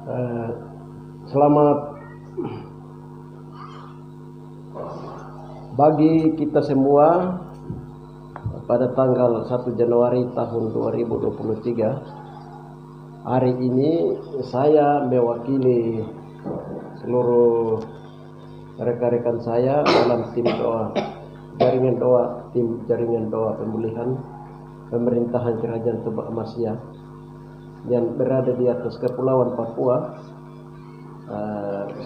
Eh, Selamat bagi kita semua pada tanggal 1 Januari tahun 2023. Hari ini saya mewakili seluruh rekan-rekan saya dalam tim jaringan doa pemulihan pemerintahan Kerajaan Toba Amasya yang berada di atas Kepulauan Papua.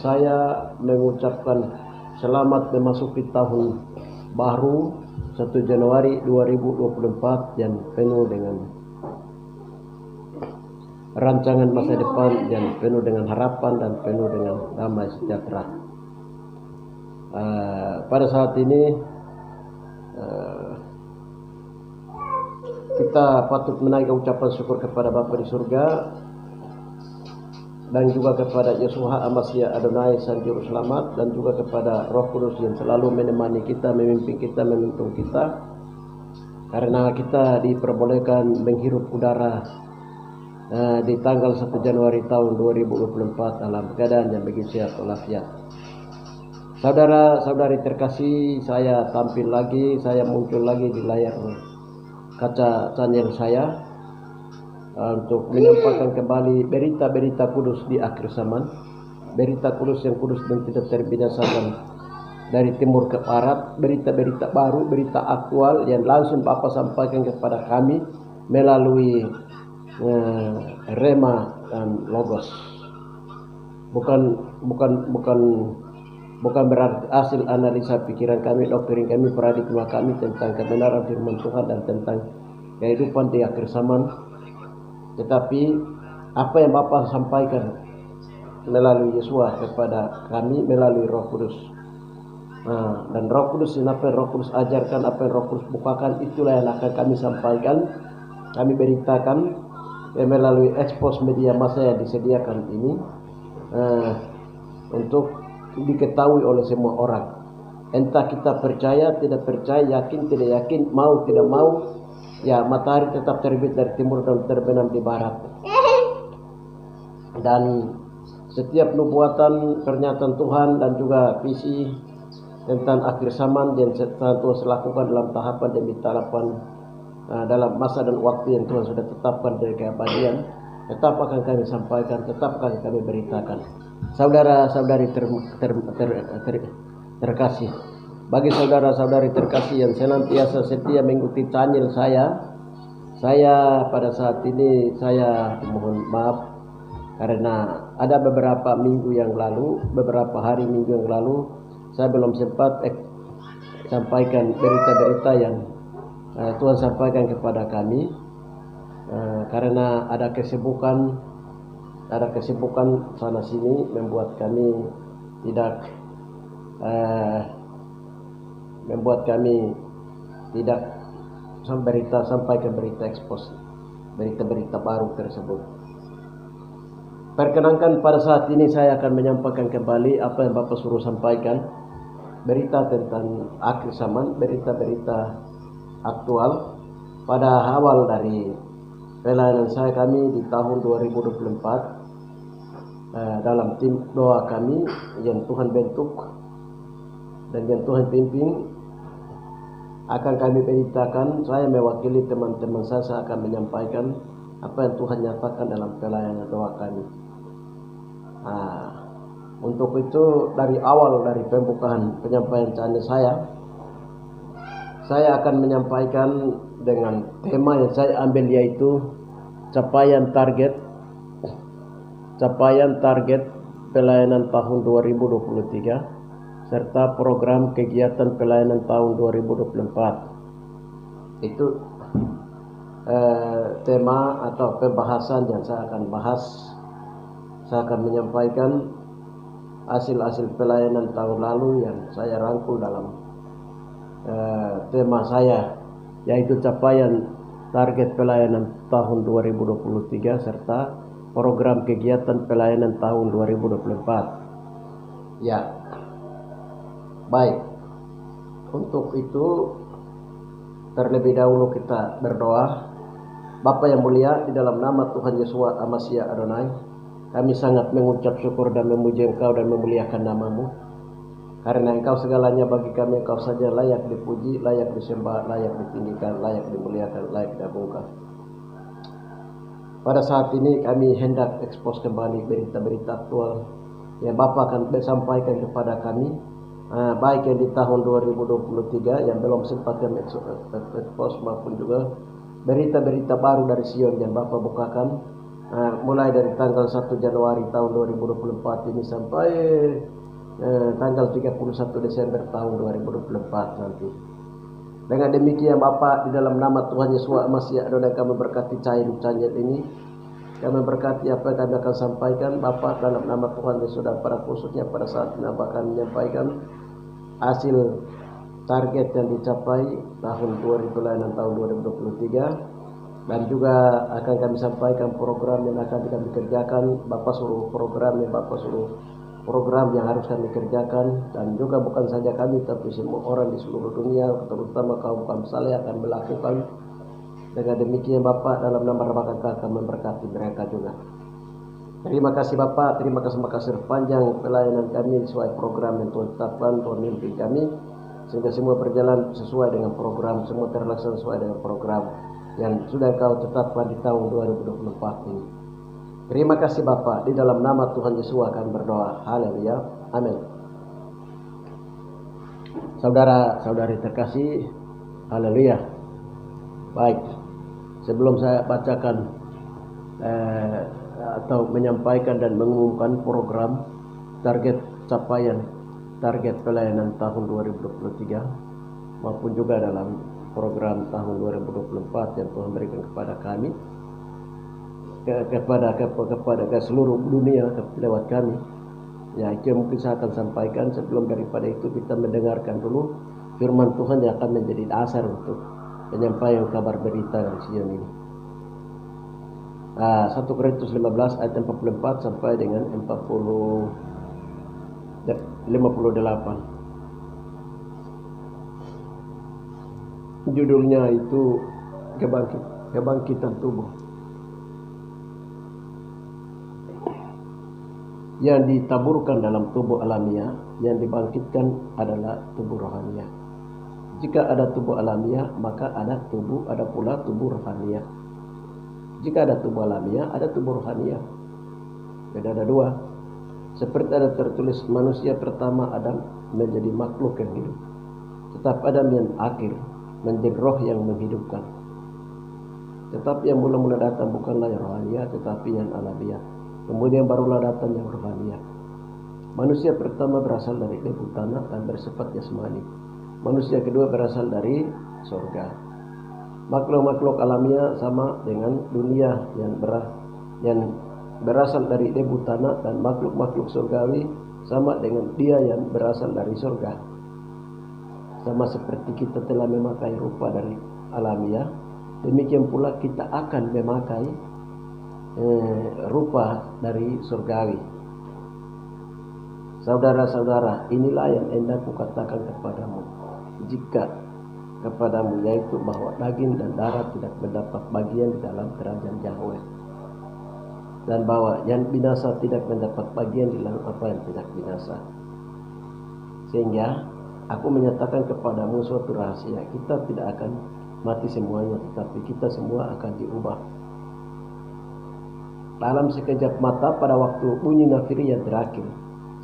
Saya mengucapkan selamat memasuki tahun baru 1 Januari 2024 yang penuh dengan rancangan masa depan, yang penuh dengan harapan dan penuh dengan damai sejahtera. Pada saat ini kita patut menaikkan ucapan syukur kepada Bapa di surga dan juga kepada Yesus Amasya Adonai Sang Juru Selamat, dan juga kepada Roh Kudus yang selalu menemani kita, memimpin kita, menuntun kita, karena kita diperbolehkan menghirup udara di tanggal 1 Januari tahun 2024 dalam keadaan yang begitu sehat walafiat. Saudara-saudari terkasih, saya muncul lagi di layar kaca channel saya untuk menyampaikan kembali berita-berita kudus di akhir zaman, berita kudus yang kudus dan tidak terbinasakan dari timur ke barat, berita-berita baru, berita aktual yang langsung Bapak sampaikan kepada kami melalui Rema dan Logos. Bukan berarti hasil analisa pikiran kami, doktrin kami, paradigma kami tentang kebenaran firman Tuhan dan tentang kehidupan di akhir zaman, tetapi apa yang Bapak sampaikan melalui Yesus kepada kami melalui Roh Kudus. Dan Roh Kudus, apa yang Roh Kudus ajarkan, apa yang Roh Kudus bukakan, itulah yang akan kami sampaikan, kami beritakan melalui ekspos media massa yang disediakan ini, untuk diketahui oleh semua orang. Entah kita percaya, tidak percaya, yakin, tidak yakin, mau, tidak mau, ya matahari tetap terbit dari timur dan terbenam di barat. Dan setiap nubuatan, pernyataan Tuhan dan juga visi tentang akhir zaman yang Tuhan lakukan dalam tahapan demi tahapan, dalam masa dan waktu yang Tuhan sudah tetapkan dari keabadian, tetap akan kami sampaikan, tetap akan kami beritakan. Saudara-saudari terkasih, bagi saudara-saudari terkasih yang senantiasa setia mengikuti channel saya pada saat ini saya mohon maaf karena ada beberapa hari minggu yang lalu saya belum sempat sampaikan berita-berita yang Tuhan sampaikan kepada kami, karena ada kesibukan sana sini membuat kami tidak sampaikan berita ekspos, berita-berita baru tersebut. Perkenankan pada saat ini saya akan menyampaikan kembali apa yang Bapak suruh sampaikan, berita tentang akhir zaman, berita-berita aktual pada awal dari pelayanan kami di tahun 2024. Dalam tim doa kami yang Tuhan bentuk dan yang Tuhan pimpin, akan kami beritakan. Saya mewakili teman-teman saya akan menyampaikan apa yang Tuhan nyatakan dalam pelayanan doa kami. Untuk itu dari awal, dari pembukaan penyampaian channel saya akan menyampaikan dengan tema yang saya ambil, yaitu capaian target pelayanan tahun 2023 serta program kegiatan pelayanan tahun 2024. Itu tema atau pembahasan yang saya akan bahas. Saya akan menyampaikan hasil-hasil pelayanan tahun lalu yang saya rangkul dalam tema saya, yaitu capaian target pelayanan tahun 2023 serta program kegiatan pelayanan tahun 2024. Ya, baik. Untuk itu terlebih dahulu kita berdoa. Bapa yang mulia, di dalam nama Tuhan Yesus Amasya Adonai, Kami sangat mengucap syukur dan memuji Engkau dan memuliakan nama-Mu. Karena Engkau segalanya bagi kami, Engkau saja layak dipuji, layak disembah, layak ditinggikan, layak dimuliakan, layak diagungkan. Pada saat ini kami hendak ekspos kembali berita-berita aktual yang Bapak akan sampaikan kepada kami, baik yang di tahun 2023 yang belum sempat kami ekspos maupun juga berita-berita baru dari Sion yang Bapak bukakan mulai dari tanggal 1 Januari tahun 2024 ini sampai tanggal 31 Desember tahun 2024 nanti. Dengan demikian Bapak, di dalam nama Tuhan Yesus Masih Adonai, kami berkati channel ini. Kami berkati apa yang kami akan sampaikan Bapak dalam nama Tuhan Yesus, dan pada khususnya pada saat ini Bapak akan menyampaikan hasil target yang dicapai tahun 2023. Dan juga akan kami sampaikan program yang akan kami kerjakan. Bapak suruh program yang harus kami kerjakan. Dan juga bukan saja kami, tapi semua orang di seluruh dunia, terutama kaum saleh akan melakukan. Dengan demikian Bapak, dalam nama Bapa akan memberkati mereka juga. Terima kasih Bapak, terima kasih panjang pelayanan kami sesuai program yang Tuhan tetapkan, Tuhan mimpi kami, sehingga semua berjalan sesuai dengan program, semua terlaksana sesuai dengan program yang sudah Kau tetapkan di tahun 2024 ini. Terima kasih Bapa, di dalam nama Tuhan Yesus akan berdoa. Haleluya. Amin. Saudara-saudari terkasih, haleluya. Baik, sebelum saya bacakan atau menyampaikan dan mengumumkan program target pelayanan tahun 2023 maupun juga dalam program tahun 2024 yang Tuhan berikan kepada kami, kepada seluruh dunia lewat kami. Ya, itu yang mungkin saya akan sampaikan. Sebelum daripada itu, kita mendengarkan dulu firman Tuhan yang akan menjadi dasar untuk penyampaian kabar berita dari Sion ini. 1 Korintus 15 ayat 44 sampai dengan 58. Judulnya itu kebangkitan tubuh. Yang ditaburkan dalam tubuh alamiah, yang dibangkitkan adalah tubuh rohaniah. Jika ada tubuh alamiah, maka ada pula tubuh rohaniah. Jika ada tubuh alamiah, ada tubuh rohaniah. Beda ada dua. Seperti ada tertulis, manusia pertama Adam menjadi makhluk yang hidup, tetapi Adam yang akhir menjadi roh yang menghidupkan. Tetapi yang mula-mula datang bukanlah yang rohaniah, tetapi yang alamiah. Kemudian barulah datang yang rohaniah. Manusia pertama berasal dari debu tanah dan bersifat jasmani. Manusia kedua berasal dari surga. Makhluk-makhluk alamiah sama dengan dunia yang berasal dari debu tanah, dan makhluk-makhluk surgawi sama dengan dia yang berasal dari surga. Sama seperti kita telah memakai rupa dari alamiah, demikian pula kita akan memakai rupa dari surgawi. Saudara-saudara, inilah yang hendak kukatakan kepadamu, yaitu bahwa daging dan darah tidak mendapat bagian di dalam kerajaan Yahweh, dan bahwa yang binasa tidak mendapat bagian di dalam apa yang tidak binasa. Sehingga aku menyatakan kepadamu suatu rahasia, kita tidak akan mati semuanya, tetapi kita semua akan diubah dalam sekejap mata pada waktu bunyi nafiri yang terakhir.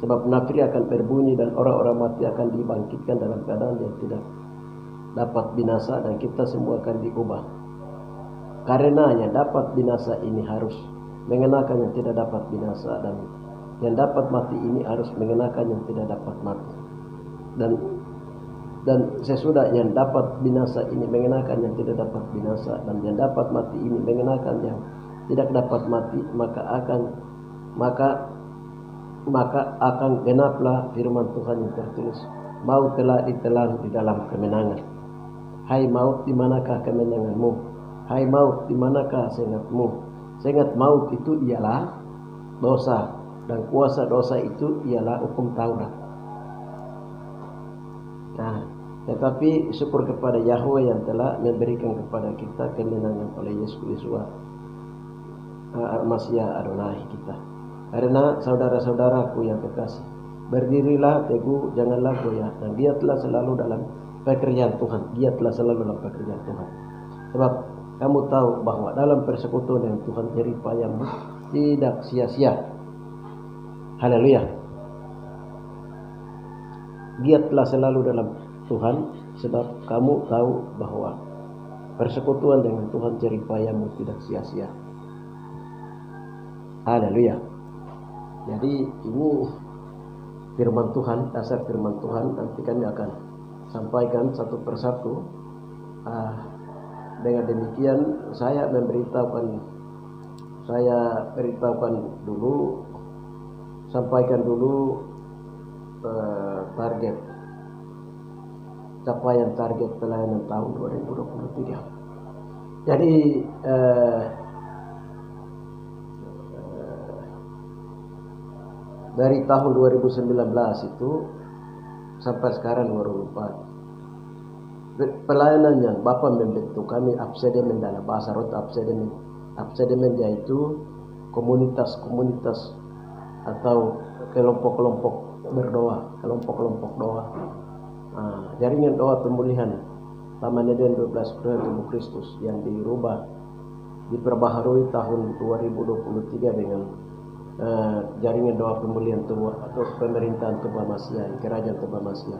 Sebab nafiri akan berbunyi dan orang-orang mati akan dibangkitkan dalam keadaan yang tidak dapat binasa, dan kita semua akan diubah. Karena yang dapat binasa ini harus mengenakan yang tidak dapat binasa, dan yang dapat mati ini harus mengenakan yang tidak dapat mati. Dan sesudah yang dapat binasa ini mengenakan yang tidak dapat binasa, dan yang dapat mati ini mengenakan yang tidak dapat mati, maka akan genaplah firman Tuhan yang tertulis, maut telah ditelan di dalam kemenangan. Hai maut, di manakah kemenanganmu? Hai maut, di manakah sengatmu? Sengat maut itu ialah dosa, dan kuasa dosa itu ialah hukum Taurat. Nah, tetapi syukur kepada Yahweh yang telah memberikan kepada kita kemenangan oleh Yesus Kristus, Masih Adonai kita. Karena saudara-saudaraku yang kekasih, berdirilah teguh, janganlah goyah, dan giatlah selalu dalam pekerjaan Tuhan. Giatlah selalu dalam pekerjaan Tuhan. Sebab kamu tahu bahwa dalam persekutuan dengan Tuhan jerih payahmu tidak sia-sia. Haleluya. Giatlah selalu dalam Tuhan, sebab kamu tahu bahwa persekutuan dengan Tuhan jerih payahmu tidak sia-sia. Haleluya. Jadi ini firman Tuhan, dasar firman Tuhan. Nanti kami akan sampaikan satu persatu. Dengan demikian saya beritahukan dulu, sampaikan dulu target capaian target pelayanan tahun 2023. Jadi dari tahun 2019 itu sampai sekarang 2024, pelayanan yang Bapak membentuk kami absedemen dalam bahasa Rota absedemen. Absedemen yaitu komunitas-komunitas atau kelompok-kelompok berdoa, kelompok-kelompok doa. Jaringan doa pemulihan Taman Eden 12 Pria Tubuh Kristus yang diperbaharui tahun 2023 dengan jaringan doa pemulihan tubuh atau pemerintahan Tubamasya, kerajaan Tubamasya.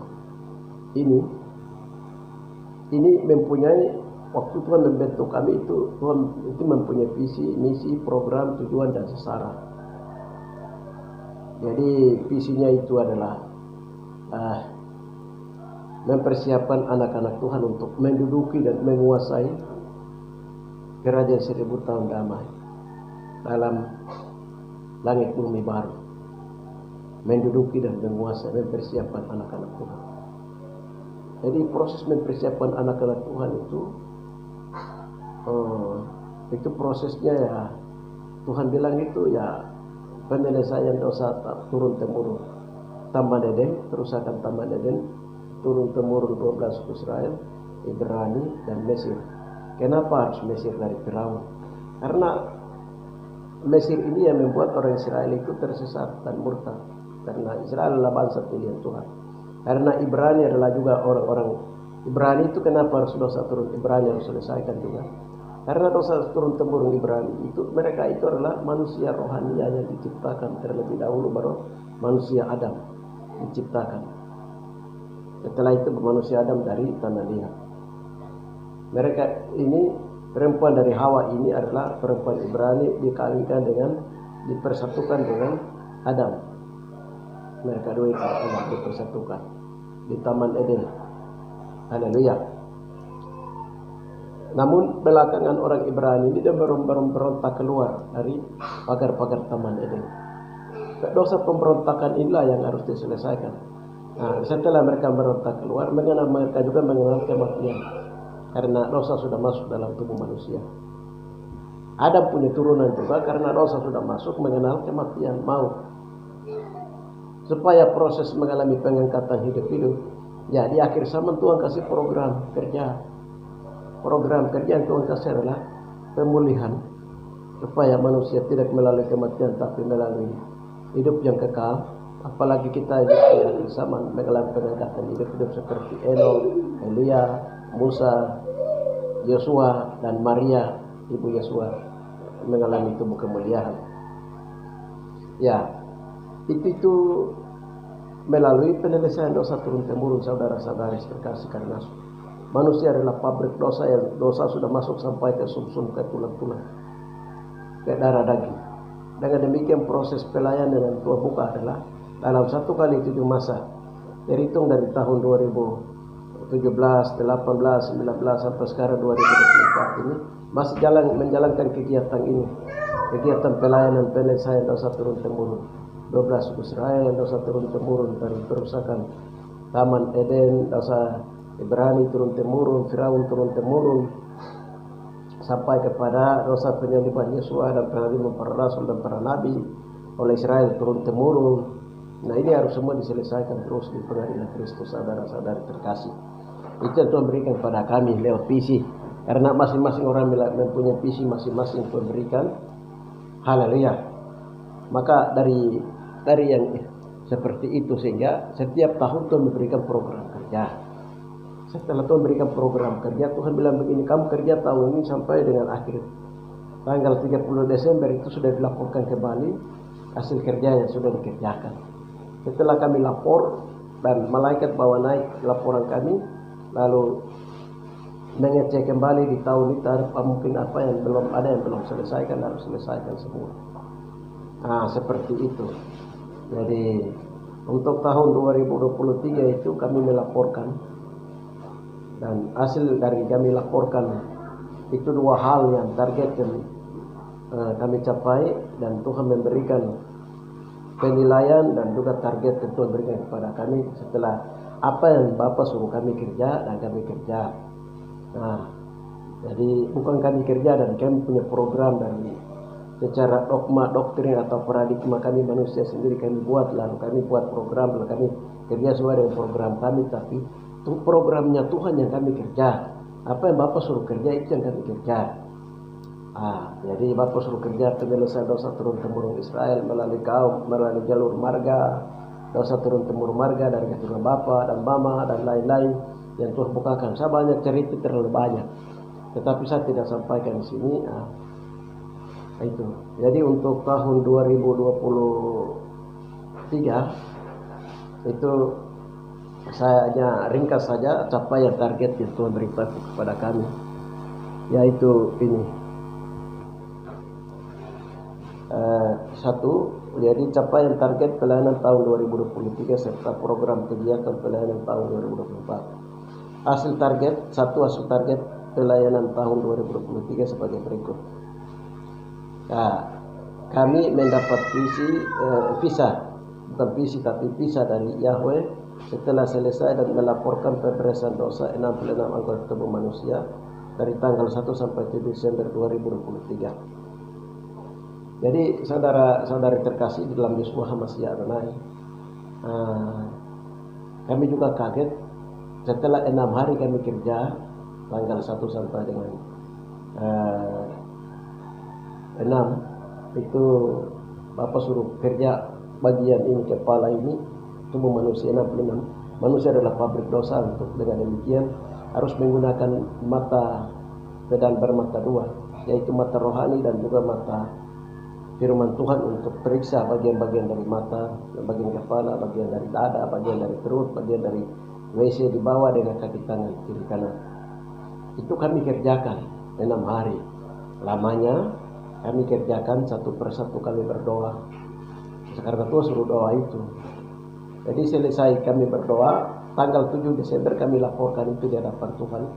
Ini mempunyai, waktu Tuhan membentuk kami itu, Tuhan itu mempunyai visi, misi, program, tujuan dan sasaran. Jadi visinya itu adalah mempersiapkan anak-anak Tuhan untuk menduduki dan menguasai kerajaan 1000 tahun damai dalam langit bumi baru, menduduki dan menguasai, mempersiapkan anak-anak Tuhan. Jadi proses mempersiapkan anak-anak Tuhan itu prosesnya ya, Tuhan bilang itu ya penyelesaian dosa turun temurun. Taman Eden, kerusakan Taman Eden turun temurun 12 suku Israel, Ibrani dan Mesir. Kenapa harus Mesir dari Firaun? Karena Mesir ini yang membuat orang Israel itu tersesat dan murtad. Karena Israel adalah bangsa pilihan Tuhan. Karena Ibrani adalah juga orang-orang Ibrani itu kenapa harus dosa turun Ibrani harus selesaikan juga. Karena dosa turun temurun Ibrani itu, mereka itu adalah manusia rohania yang diciptakan terlebih dahulu, baru manusia Adam diciptakan. Setelah itu manusia Adam dari tanah liat. Mereka ini, perempuan dari Hawa ini adalah perempuan Ibrani dikawinkan dengan, dipersatukan dengan Adam. Mereka dua itu adalah dipersatukan di Taman Eden. Haleluya. Namun belakangan orang Ibrani ini dia berontak keluar dari pagar-pagar Taman Eden. Dosa pemberontakan inilah yang harus diselesaikan. Nah, setelah mereka berontak keluar, mereka juga mengenal kematian. Karena dosa sudah masuk dalam tubuh manusia. Adam punya turunan juga karena dosa sudah masuk mengenal kematian, maut. Supaya proses mengalami pengangkatan hidup, ya di akhir zaman Tuhan kasih program kerja. Program kerja yang Tuhan kasih adalah pemulihan. Supaya manusia tidak melalui kematian tapi melalui hidup yang kekal. Apalagi kita hidup di akhir zaman mengalami pengangkatan hidup seperti Enoch, Elia, Musa, Yosua dan Maria, ibu Yosua, mengalami tubuh kemuliaan. Ya, itu melalui penyelesaian dosa turun temurun, saudara-saudari terkasih, karena manusia adalah pabrik dosa yang dosa sudah masuk sampai ke sumsum, ke tulang-tulang, ke darah daging. Dengan demikian proses pelayanan yang Tuhan buka adalah dalam 1 kali 7 masa, terhitung dari tahun 2017, 18, 19 sampai sekarang 2024 ini masih menjalankan kegiatan ini, kegiatan pelayanan penyelesaian dosa turun temurun. 12 suku Israel dosa turun temurun dari kerusakan Taman Eden, dosa Ibrani turun temurun, Firaun turun temurun, sampai kepada dosa penyaliban Yesua dan penghaliman para rasul dan para nabi oleh Israel turun temurun. Nah, ini harus semua diselesaikan terus di pengadilan Kristus, saudara-saudari terkasih. Itu yang Tuhan berikan kepada kami lewat visi. Karena masing-masing orang mempunyai visi masing-masing Tuhan berikan. Haleluya. Maka dari yang seperti itu sehingga setiap tahun Tuhan memberikan program kerja. Setelah Tuhan memberikan program kerja, Tuhan bilang begini, kamu kerja tahun ini sampai dengan akhir tanggal 30 Desember itu sudah dilaporkan kembali hasil kerja yang sudah dikerjakan. Setelah kami lapor dan malaikat bawa naik laporan kami, lalu mengecek kembali di tahun itu ada mungkin apa yang belum selesaikan, harus selesaikan semua. Nah, seperti itu. Jadi untuk tahun 2023 itu kami melaporkan, dan hasil dari kami laporkan itu dua hal yang target yang kami capai, dan Tuhan memberikan penilaian dan juga target yang Tuhan berikan kepada kami setelah apa yang Bapak suruh kami kerja dan kami kerja. Nah, jadi bukan kami kerja dan kami punya program dari secara dogma, doktrin atau paradigma kami manusia sendiri kami buat, lalu kami buat program, lalu kami kerja sesuai dengan program kami, tapi itu programnya Tuhan yang kami kerja. Apa yang Bapak suruh kerja itu yang kami kerja. Jadi Bapak suruh kerja penyelesaian dosa turun temurun Israel melalui jalur marga, dosa turun temurun marga dari keturunan Bapak dan Mama dan lain-lain yang Tuhan bukakan. Saya banyak cerita terlalu banyak, tetapi saya tidak sampaikan di sini. Itu. Jadi untuk tahun 2023 itu saya hanya ringkas saja capaian target yang Tuhan berikan kepada kami, yaitu ini. Satu, jadi capaian target pelayanan tahun 2023 serta program kegiatan pelayanan tahun 2024. Hasil target pelayanan tahun 2023 sebagai berikut. Kami mendapat visa dari Yahweh setelah selesai dan melaporkan pemberesan dosa 66 anggota tubuh manusia dari tanggal 1 sampai 7 Desember 2023. Jadi saudara-saudari terkasih di dalam Yesus Hamasiya Adonai, kami juga kaget setelah 6 hari kami kerja tanggal 1 sampai dengan 6 itu Bapak suruh kerja bagian ini, kepala ini, tubuh manusia 66. Manusia adalah pabrik dosa, untuk dengan demikian harus menggunakan mata dan bermata dua, yaitu mata rohani dan juga mata firman Tuhan untuk periksa bagian-bagian dari mata, bagian kepala, bagian dari dada, bagian dari perut, bagian dari WC di bawah dengan kaki tangan kiri kanan. Itu kami kerjakan 6 hari lamanya. Kami kerjakan satu persatu, kami berdoa. Karena Tuhan suruh doa itu. Jadi selesai kami berdoa, tanggal 7 Desember kami laporkan itu di hadapan Tuhan.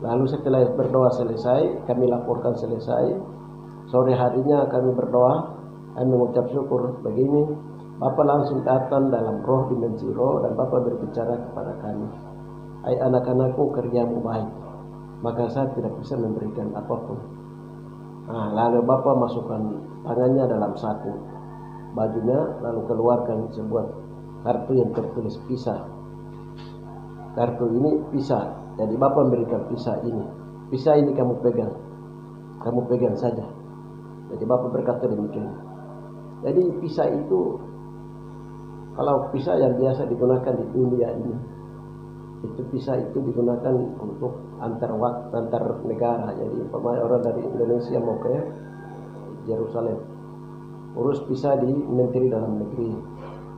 Lalu setelah berdoa selesai, kami laporkan selesai. Sore harinya kami berdoa, kami mengucap syukur begini. Bapak langsung datang dalam roh, dimensi roh, dan Bapak berbicara kepada kami. Hai anak-anakku, kerjamu baik, maka saya tidak bisa memberikan apapun. Lalu Bapak masukkan tangannya dalam saku bajunya, lalu keluarkan sebuah kartu yang tertulis pisah. Kartu ini pisah. Jadi Bapak memberikan pisah ini. Pisah ini kamu pegang saja. Jadi Bapak berkata demikian. Jadi pisah itu, kalau pisah yang biasa digunakan di dunia ini, itu pisah itu digunakan untuk antar negara. Jadi orang dari Indonesia mau ke Yerusalem, urus pisah di Menteri Dalam Negeri.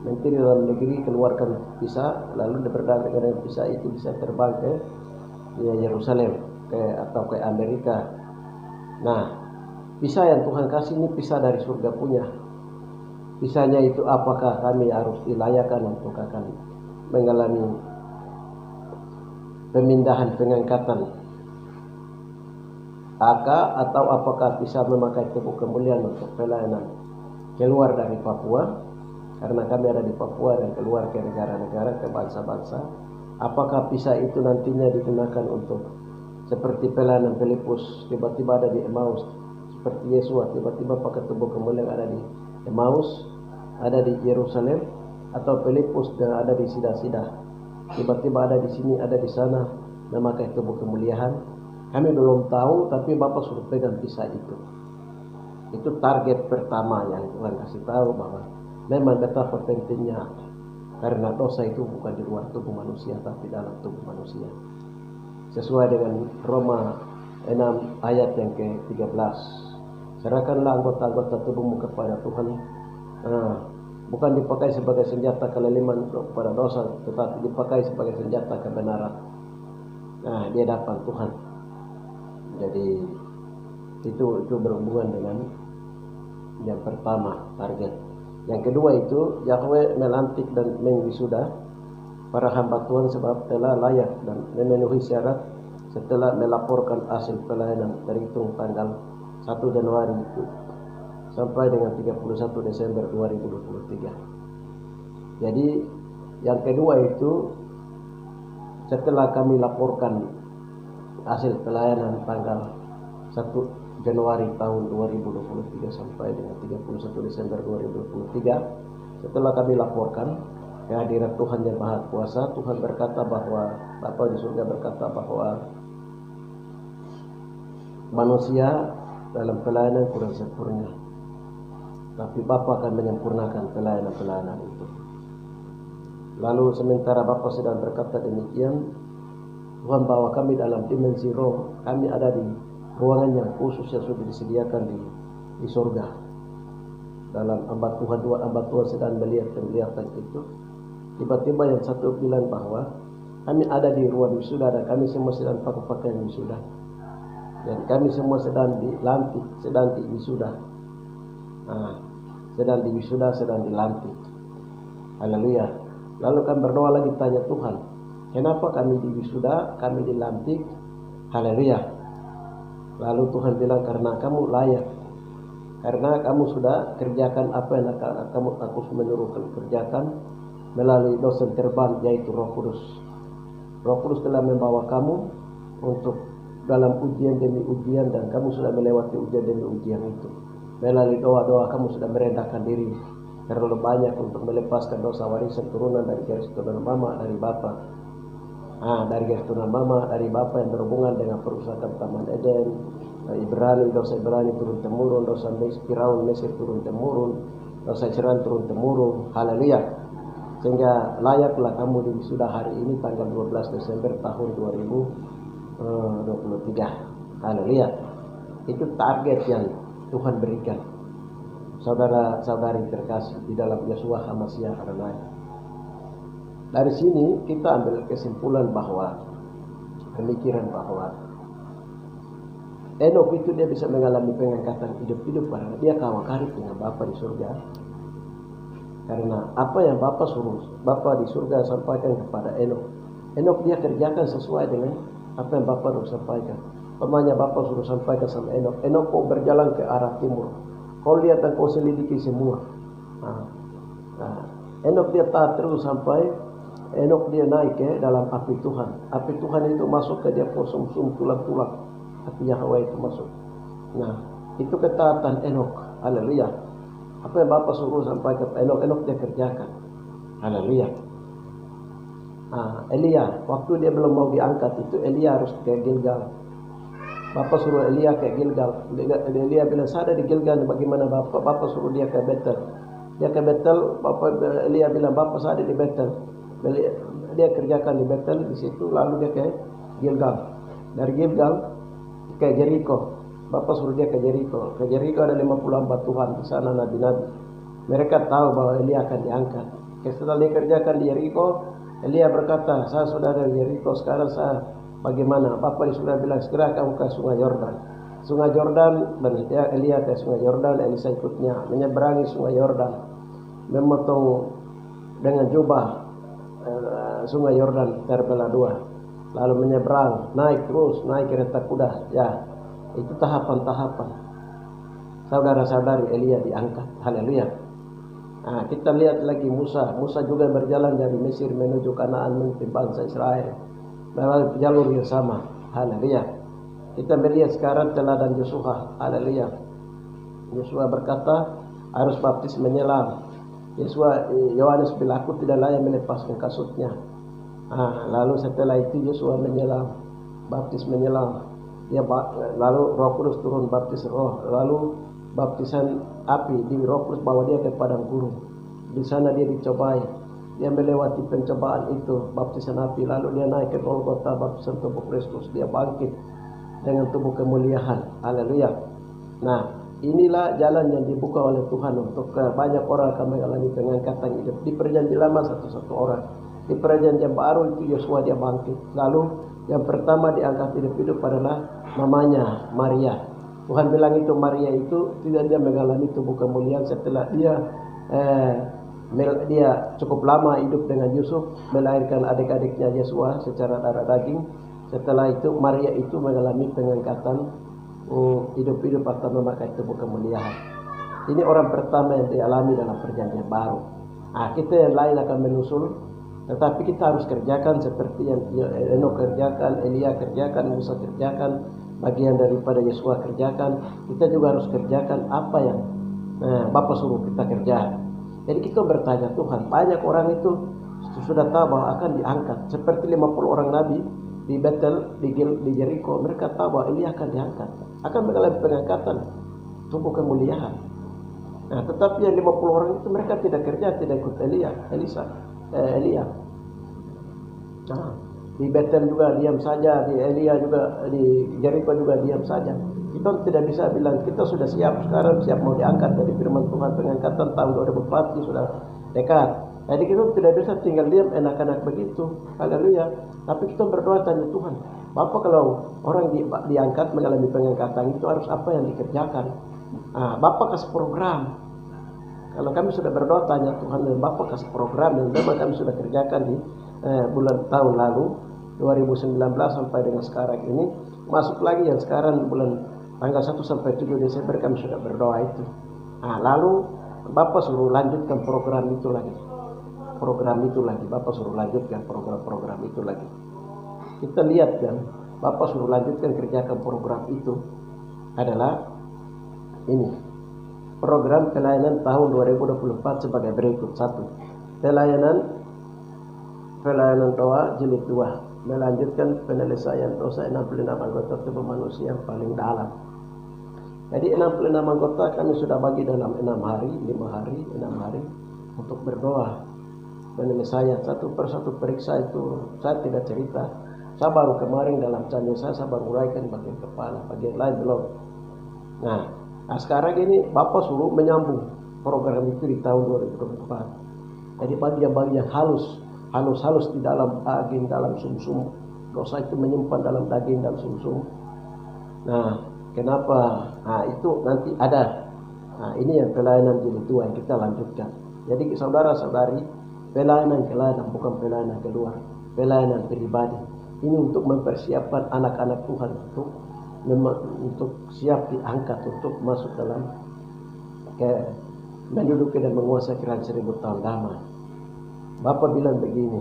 Menteri Dalam Negeri keluarkan pisah, lalu berdasarkan dengan pisah itu bisa terbang ke Yerusalem atau ke Amerika. Nah, pisah yang Tuhan kasih ini pisah dari surga punya. Pisahnya itu apakah kami harus dilayakan untuk akan mengalami pemindahan pengangkatan atau apakah bisa memakai tubuh kemuliaan untuk pelayanan keluar dari Papua, karena kami ada di Papua dan keluar ke negara-negara, ke bangsa-bangsa. Apakah pisah itu nantinya digunakan untuk seperti pelayanan Filipus tiba-tiba ada di Emmaus, seperti Yesus tiba-tiba pakai tubuh kemuliaan ada di Emmaus, ada di Yerusalem, atau Filipus ada di Sida-Sida, tiba-tiba ada di sini, ada di sana, memakai tubuh kemuliaan. Kami belum tahu, tapi Bapak suruh pegang pisah itu. Itu target pertama yang Tuhan kasih tahu bahwa memang betapa pentingnya, karena dosa itu bukan di luar tubuh manusia tapi dalam tubuh manusia. Sesuai dengan Roma 6 ayat yang ke-13. Serahkanlah anggota-anggota tubuhmu kepada Tuhan, bukan dipakai sebagai senjata kelaliman kepada dosa, tetapi dipakai sebagai senjata kebenaran di hadapan Tuhan. Jadi itu berhubungan dengan yang pertama, target. Yang kedua itu Yahweh melantik dan mengwisuda para hamba Tuhan sebab telah layak dan memenuhi syarat setelah melaporkan hasil pelayanan terhitung tanggal 1 Januari itu sampai dengan 31 Desember 2023. Jadi yang kedua itu setelah kami laporkan hasil pelayanan tanggal 1 Januari tahun 2023 sampai dengan 31 Desember 2023, setelah kami laporkan kehadiran Tuhan yang Maha Kuasa, Tuhan berkata bahwa Bapa di surga berkata bahwa manusia dalam pelayanan kurang sempurna, tapi Bapa akan menyempurnakan pelayanan-pelayanan itu. Lalu sementara Bapa sedang berkata demikian, Tuhan bawa kami dalam dimensi roh. Kami ada di ruangan yang khusus yang sudah disediakan di surga. Dalam hamba Tuhan sedang melihat penglihatan itu, tiba-tiba yang satu bilang bahwa kami ada di ruang wisuda dan kami semua sedang pakai pakaian wisuda. Dan kami semua sedang dilantik, sedang diwisuda. Sedang diwisuda, sedang dilantik. Haleluya. Lalu kami berdoa lagi tanya Tuhan, kenapa kami diwisuda, kami dilantik? Haleluya. Lalu Tuhan bilang karena kamu layak. Karena kamu sudah kerjakan apa yang aku menyuruh kerjakan melalui dosen terban yaitu Roh Kudus. Roh Kudus telah membawa kamu untuk dalam ujian demi ujian dan kamu sudah melewati ujian demi ujian itu. Melalui doa-doa kamu sudah merendahkan diri terlalu banyak untuk melepaskan dosa warisan turunan dari garis keturunan mama dari bapa. Dari garis keturunan mama dari bapa yang berhubungan dengan perusahaan Taman Eden, dosa Ibrani turun temurun, dosa Firaun Mesir turun temurun, dosa Israel turun temurun. Haleluya. Sehingga layaklah kamu diwisuda hari ini tanggal 12 Desember tahun 2023. Haleluya. Itu target yang Tuhan berikan saudara-saudari terkasih di dalam Yeshua HaMashiach Adonai. Dari sini kita ambil kesimpulan bahwa pemikiran bahwa Enok itu dia bisa mengalami pengangkatan hidup-hidup karena dia kawan karib dengan Bapa di surga. Karena apa yang Bapa di surga sampaikan kepada Enok, Enok dia kerjakan sesuai dengan apa yang Bapa suruh sampaikan. Pemanya Bapa suruh sampaikan sama Enok, Enok kau berjalan ke arah timur, kau lihat dan kau selidiki semua. Enok dia taat terus sampai Enok dia naik ke dalam api Tuhan. Api Tuhan itu masuk ke dia sum-sum tulang-tulang. Api Yahweh itu masuk. Itu ketaatan Enok. Haleluya. Apa yang Bapa suruh sampaikan ke Enok dia kerjakan. Haleluya. Elia, waktu dia belum mau diangkat itu Elia harus ke Gilgal. Bapa suruh Elia ke Gilgal. Elia bilang saya ada di Gilgal, bagaimana Bapa? Bapa suruh dia ke Betel. Dia ke Betel, Elia bilang Bapa saya ada di Betel. Dia kerjakan di Betel, di situ lalu dia ke Gilgal. Dari Gilgal ke Jericho. Bapa suruh dia ke Jericho. Ke Jericho ada 50 hamba Tuhan di sana, nabi-nabi. Mereka tahu bahwa Elia akan diangkat. Setelah dia kerjakan di Jericho, Elia berkata, saya sudah dari Jericho, sekarang saya bagaimana? Bapa sudah bilang segera kamu ke Sungai Yordan. Sungai Yordan, dan Elia ke Sungai Yordan, Elisa ikutnya menyeberangi Sungai Yordan, memotong dengan jubah Sungai Yordan terbelah dua, lalu menyeberang, naik kereta kuda. Ya, itu tahapan-tahapan. Saudara-saudari Elia diangkat. Haleluya. Kita lihat lagi Musa juga berjalan dari Mesir menuju Kanaan memimpin bangsa Israel melalui jalur yang sama. Haleluya. Kita melihat sekarang teladan Yosua. Haleluya. Yosua berkata harus baptis menyelam. Yohanes bilang aku tidak layak melepaskan kasutnya. Lalu setelah itu Yosua menyelam, baptis menyelam. Lalu Roh Kudus turun baptis roh. Lalu baptisan api di Roh Kudus, bawa dia ke padang gurun. Di sana dia dicobai, dia melewati pencobaan itu, baptisan api, lalu dia naik ke Golgota, baptisan tubuh Kristus, dia bangkit dengan tubuh kemuliaan. Haleluya. Nah, inilah jalan yang dibuka oleh Tuhan untuk banyak orang akan mengalami pengangkatan hidup. Di perjanjian lama satu orang, di perjanjian baru itu Yosua dia bangkit. Lalu yang pertama diangkat hidup adalah namanya Maria. Tuhan bilang itu Maria itu tidak dia mengalami tubuh kemuliaan setelah dia cukup lama hidup dengan Yusuf, melahirkan adik-adiknya Yesua secara darah daging. Setelah itu Maria itu mengalami pengangkatan hidup atau memakai tubuh kemuliaan. Ini orang pertama yang dialami dalam perjanjian baru. Nah, kita yang lain akan menyusul, tetapi kita harus kerjakan seperti yang Enoch kerjakan, Elia kerjakan, Musa kerjakan, bagian daripada Yesua kerjakan. Kita juga harus kerjakan apa yang Bapa suruh kita kerjakan. Jadi kita bertanya, Tuhan, banyak orang itu sudah tahu bahwa akan diangkat. Seperti 50 orang nabi di Betel, di Jericho, mereka tahu bahwa Elia akan diangkat, akan mengalami pengangkatan tubuh kemuliaan. Nah, tetapi yang 50 orang itu mereka tidak kerja, tidak ikut Elia. Nah, di Betel juga diam saja, di Elia juga, di Jericho juga diam saja. Kita tidak bisa bilang kita sudah siap sekarang, siap mau diangkat. Dari firman Tuhan pengangkatan tahun 2004 sudah dekat. Jadi kita tidak bisa tinggal diam enak-enak begitu. Haleluya. Tapi kita berdoa tanya Tuhan, Bapak, kalau orang diangkat mengalami pengangkatan itu harus apa yang dikerjakan? Bapak kasih program. Kalau kami sudah berdoa tanya Tuhan, Bapak kasih program yang memang kami sudah kerjakan di bulan tahun lalu 2019 sampai dengan sekarang ini. Masuk lagi yang sekarang bulan tanggal 1 sampai 7 Desember kami sudah berdoa itu. Lalu Bapak suruh lanjutkan program itu lagi. Bapak suruh lanjutkan program itu lagi. Kita lihat kan, Bapak suruh lanjutkan kerjakan program itu adalah ini. Program pelayanan tahun 2024 sebagai berikut. 1. Pelayanan doa jilid 2. Melanjutkan penyelesaian dosa 66 anggota tubuh manusia yang paling dalam. Jadi 66 anggota kami sudah bagi dalam 6 hari, 5 hari, 6 hari untuk berdoa. Penyelesaian satu persatu periksa itu saya tidak cerita. Saya baru kemarin dalam channel saya baru uraikan bagian kepala, bagian lain belum. Nah sekarang ini Bapak suruh menyambung program itu di tahun 2024. Jadi bagian-bagian halus di dalam daging, dalam sumsum. Dosa itu menyimpan dalam daging dan sumsum. Nah, kenapa? Itu nanti ada. Ini yang pelayanan jilid 2 yang kita lanjutkan. Jadi saudara-saudari, pelayanan bukan pelayanan keluar, pelayanan pribadi. Ini untuk mempersiapkan anak-anak Tuhan untuk siap diangkat untuk masuk dalam menduduki dan menguasai kerajaan 1000 tahun damai. Bapak bilang begini,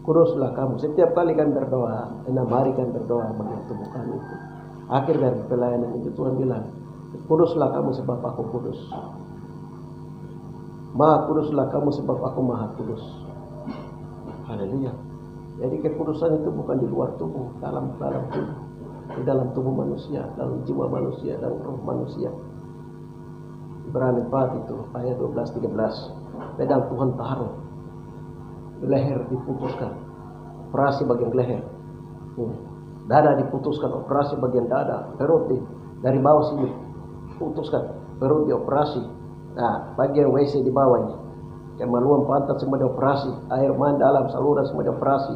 kuduslah kamu. Setiap kali kan berdoa, 6 hari kan berdoa bagi tubuh kami itu. Akhir dari pelayanan itu Tuhan bilang, kuduslah kamu sebab aku kudus. Maha kuduslah kamu sebab aku maha kudus. Haleluya. Jadi kekudusan itu bukan di luar tubuh, dalam tubuh. Di dalam tubuh manusia, dalam jiwa manusia, dalam roh manusia. Ibrani 4 itu ayat 12-13. Pedang Tuhan taruh, leher diputuskan, operasi bagian leher. Dada diputuskan, operasi bagian dada. Perut dari bawah sini putuskan, perut dioperasi. Nah, bagian WC di bawah ini, kemaluan pantat semua dioperasi, air mani dalam saluran semua dioperasi.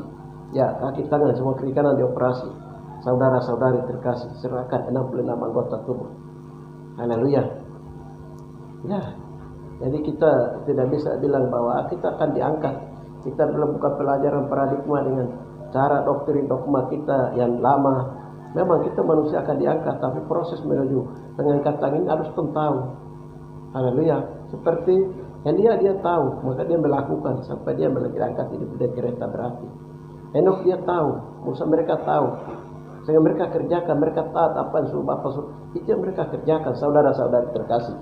Ya, kaki tangan semua kiri kanan dioperasi. Saudara-saudari terkasih, serahkan 66 anggota tubuh. Haleluya. Ya, jadi kita tidak bisa bilang bahwa kita akan diangkat. Kita belum buka pelajaran paradigma dengan cara doktrin dogma kita yang lama. Memang kita manusia akan diangkat, tapi proses menuju pengangkatan ini harus tahu. Haleluya. Seperti Elia dia tahu, maka dia melakukan sampai dia diangkat hidup dari kereta berapi. Enoch dia tahu, Musa mereka tahu. Sehingga mereka kerjakan, mereka taat apa yang suruh Bapak suruh. Itu yang mereka kerjakan, saudara-saudari terkasih.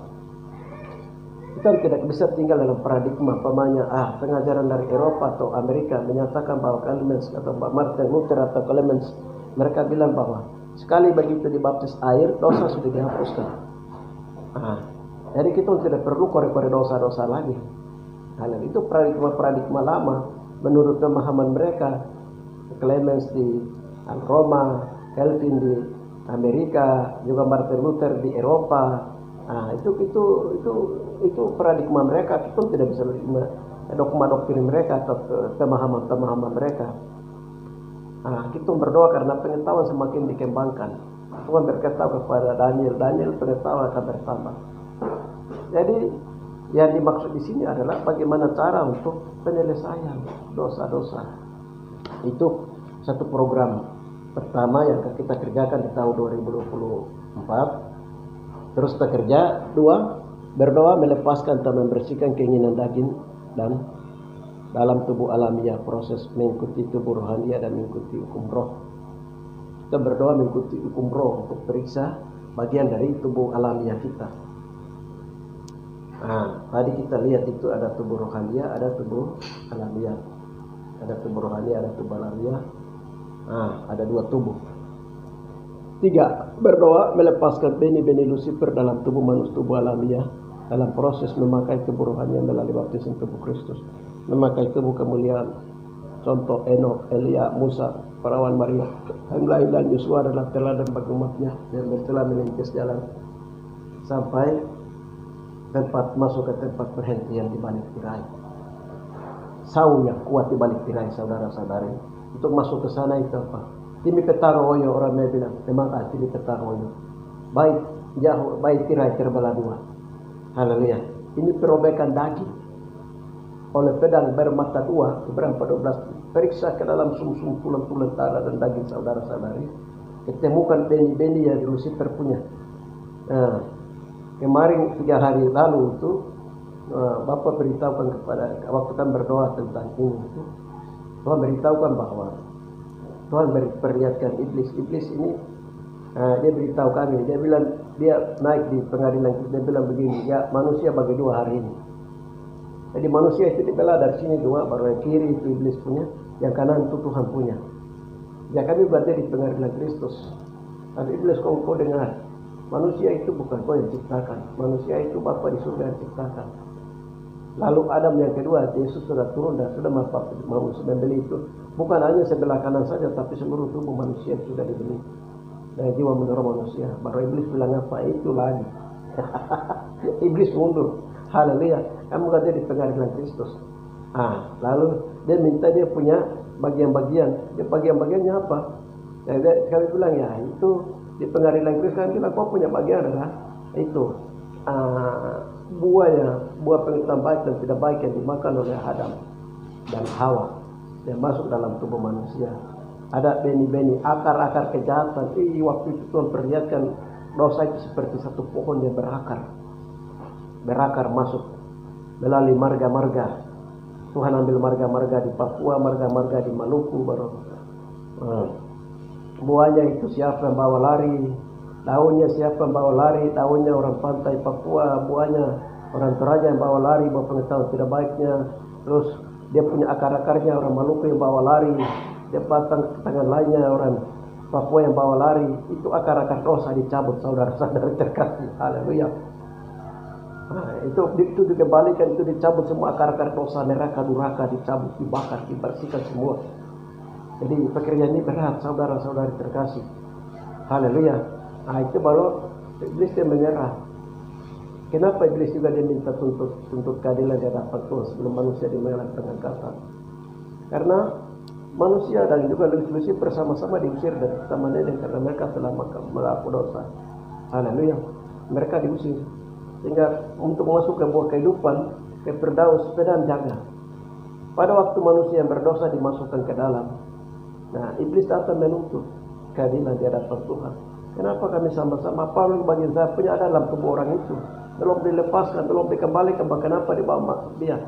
Kita tidak bisa tinggal dalam paradigma pengajaran dari Eropa atau Amerika menyatakan bahwa Clemens atau Martin Luther atau Clemens, mereka bilang bahwa sekali begitu dibaptis air, dosa sudah dihapuskan. Nah, jadi kita tidak perlu kore-kore dosa-dosa lagi. Hal itu paradigma lama menurut pemahaman mereka. Clemens di Roma, Calvin di Amerika, juga Martin Luther di Eropa. Nah, itu paradigma mereka. Kita tidak bisa menerima dogma doktrin mereka atau pemahaman mereka. Nah, kita berdoa karena pengetahuan semakin dikembangkan. Tuhan berkata kepada Daniel, pengetahuan akan bertambah. Jadi yang dimaksud di sini adalah bagaimana cara untuk penyelesaian dosa-dosa. Itu satu program pertama yang kita kerjakan di tahun 2024. Terus kita kerja, 2, berdoa melepaskan atau membersihkan keinginan daging dan dalam tubuh alamiah, proses mengikuti tubuh rohania dan mengikuti hukum roh. Kita berdoa mengikuti hukum roh untuk periksa bagian dari tubuh alamiah kita. Nah, tadi kita lihat itu ada tubuh rohania, ada tubuh alamiah. Ada tubuh rohania, ada tubuh alamiah. Nah, ada 2 tubuh. 3, berdoa melepaskan benih-benih Lucifer dalam tubuh manusia, tubuh alamiah, dalam proses memakai tubuh rohania melalui baptisan tubuh Kristus, memakai tubuh kemuliaan. Contoh Enok, Elia, Musa, perawan Maria, yang lain dan Yosua adalah teladan bagi umatnya yang telah melintas jalan sampai masuk ke tempat perhentian di balik tirai. Saul yang kuat di balik tirai, saudara-saudari. Untuk masuk ke sana itu apa? Timi petaroyo, orang bilang, memang timi petaroyo. Baik jauh, baik tirai terbelah 2. Haleluya. Ini perobekan daging oleh pedang bermata 2, berapa 12. Periksa ke dalam sumsum tulang-tulang darah dan daging saudara-saudari. Ketemukan benih-benih yang Lucifer punya. Nah, kemarin 3 hari lalu itu Bapak beritahukan kepada waktu kan berdoa tentang ini itu, Tuhan beritahukan bahwa Tuhan perlihatkan iblis ini dia beritahu kami, dia bilang dia naik di pengadilan, dia bilang begini, ya manusia bagi 2 hari ini. Jadi manusia itu dibelah dari sini 2, baru yang kiri itu iblis punya, yang kanan itu Tuhan punya. Ya kami berada di pengadilan Kristus. Tapi iblis kau dengar, manusia itu bukan kau yang ciptakan, manusia itu Bapa di surga yang ciptakan. Lalu Adam yang kedua, Yesus sudah turun dan sudah membeli itu. Bukan hanya sebelah kanan saja, tapi seluruh tubuh manusia sudah dibeli. Dan jiwa menurut manusia. Baru iblis bilang apa? Itu lagi. Iblis mundur. Haleluya. Kamu kata di pengadilan Kristus. Lalu dia minta dia punya bagian-bagian. Dia bagian-bagiannya apa? Kami bilang ya itu di pengadilan Kristus kan bilang kau punya bagian adalah itu. Buah pengetahuan baik dan tidak baik yang dimakan oleh Adam dan Hawa yang masuk dalam tubuh manusia. Ada benih-benih, akar-akar kejahatan. Waktu itu Tuhan perlihatkan dosa itu seperti satu pohon yang berakar masuk melalui marga-marga. Tuhan ambil marga-marga di Papua, marga-marga di Maluku, baru buahnya itu siapa yang bawa lari. Daunnya siapa yang bawa lari, daunnya orang pantai Papua, buahnya orang Toraja yang bawa lari, bawa pengetahuan tidak baiknya. Terus dia punya akar-akarnya orang Maluku yang bawa lari, dia batang tangan lainnya orang Papua yang bawa lari. Itu akar-akar dosa dicabut, saudara-saudara terkasih. Haleluya. Itu dikembalikan, itu dicabut semua akar-akar dosa, neraka, durhaka, dicabut, dibakar, dibersihkan semua. Jadi pekerjaan ini berat, saudara-saudari terkasih. Haleluya. Itu baru iblis dia menyerah. Kenapa iblis juga dia minta tuntut keadilan di hadapan Tuhan sebelum manusia dimenang pengangkatan? Karena manusia dan juga Lucifer bersama-sama diusir dari Taman Eden karena mereka telah melakukan dosa. Haleluya. Mereka diusir. Sehingga untuk masuk ke buah kehidupan, ke Firdaus, pedang jaga. Pada waktu manusia yang berdosa dimasukkan ke dalam, iblis datang menuntut keadilan di hadapan Tuhan. Kenapa kami sama-sama? Apa yang bagian saya punya ada dalam tubuh orang itu? Belum dilepaskan, belum dikembalikan, kenapa dibawa masuk dia?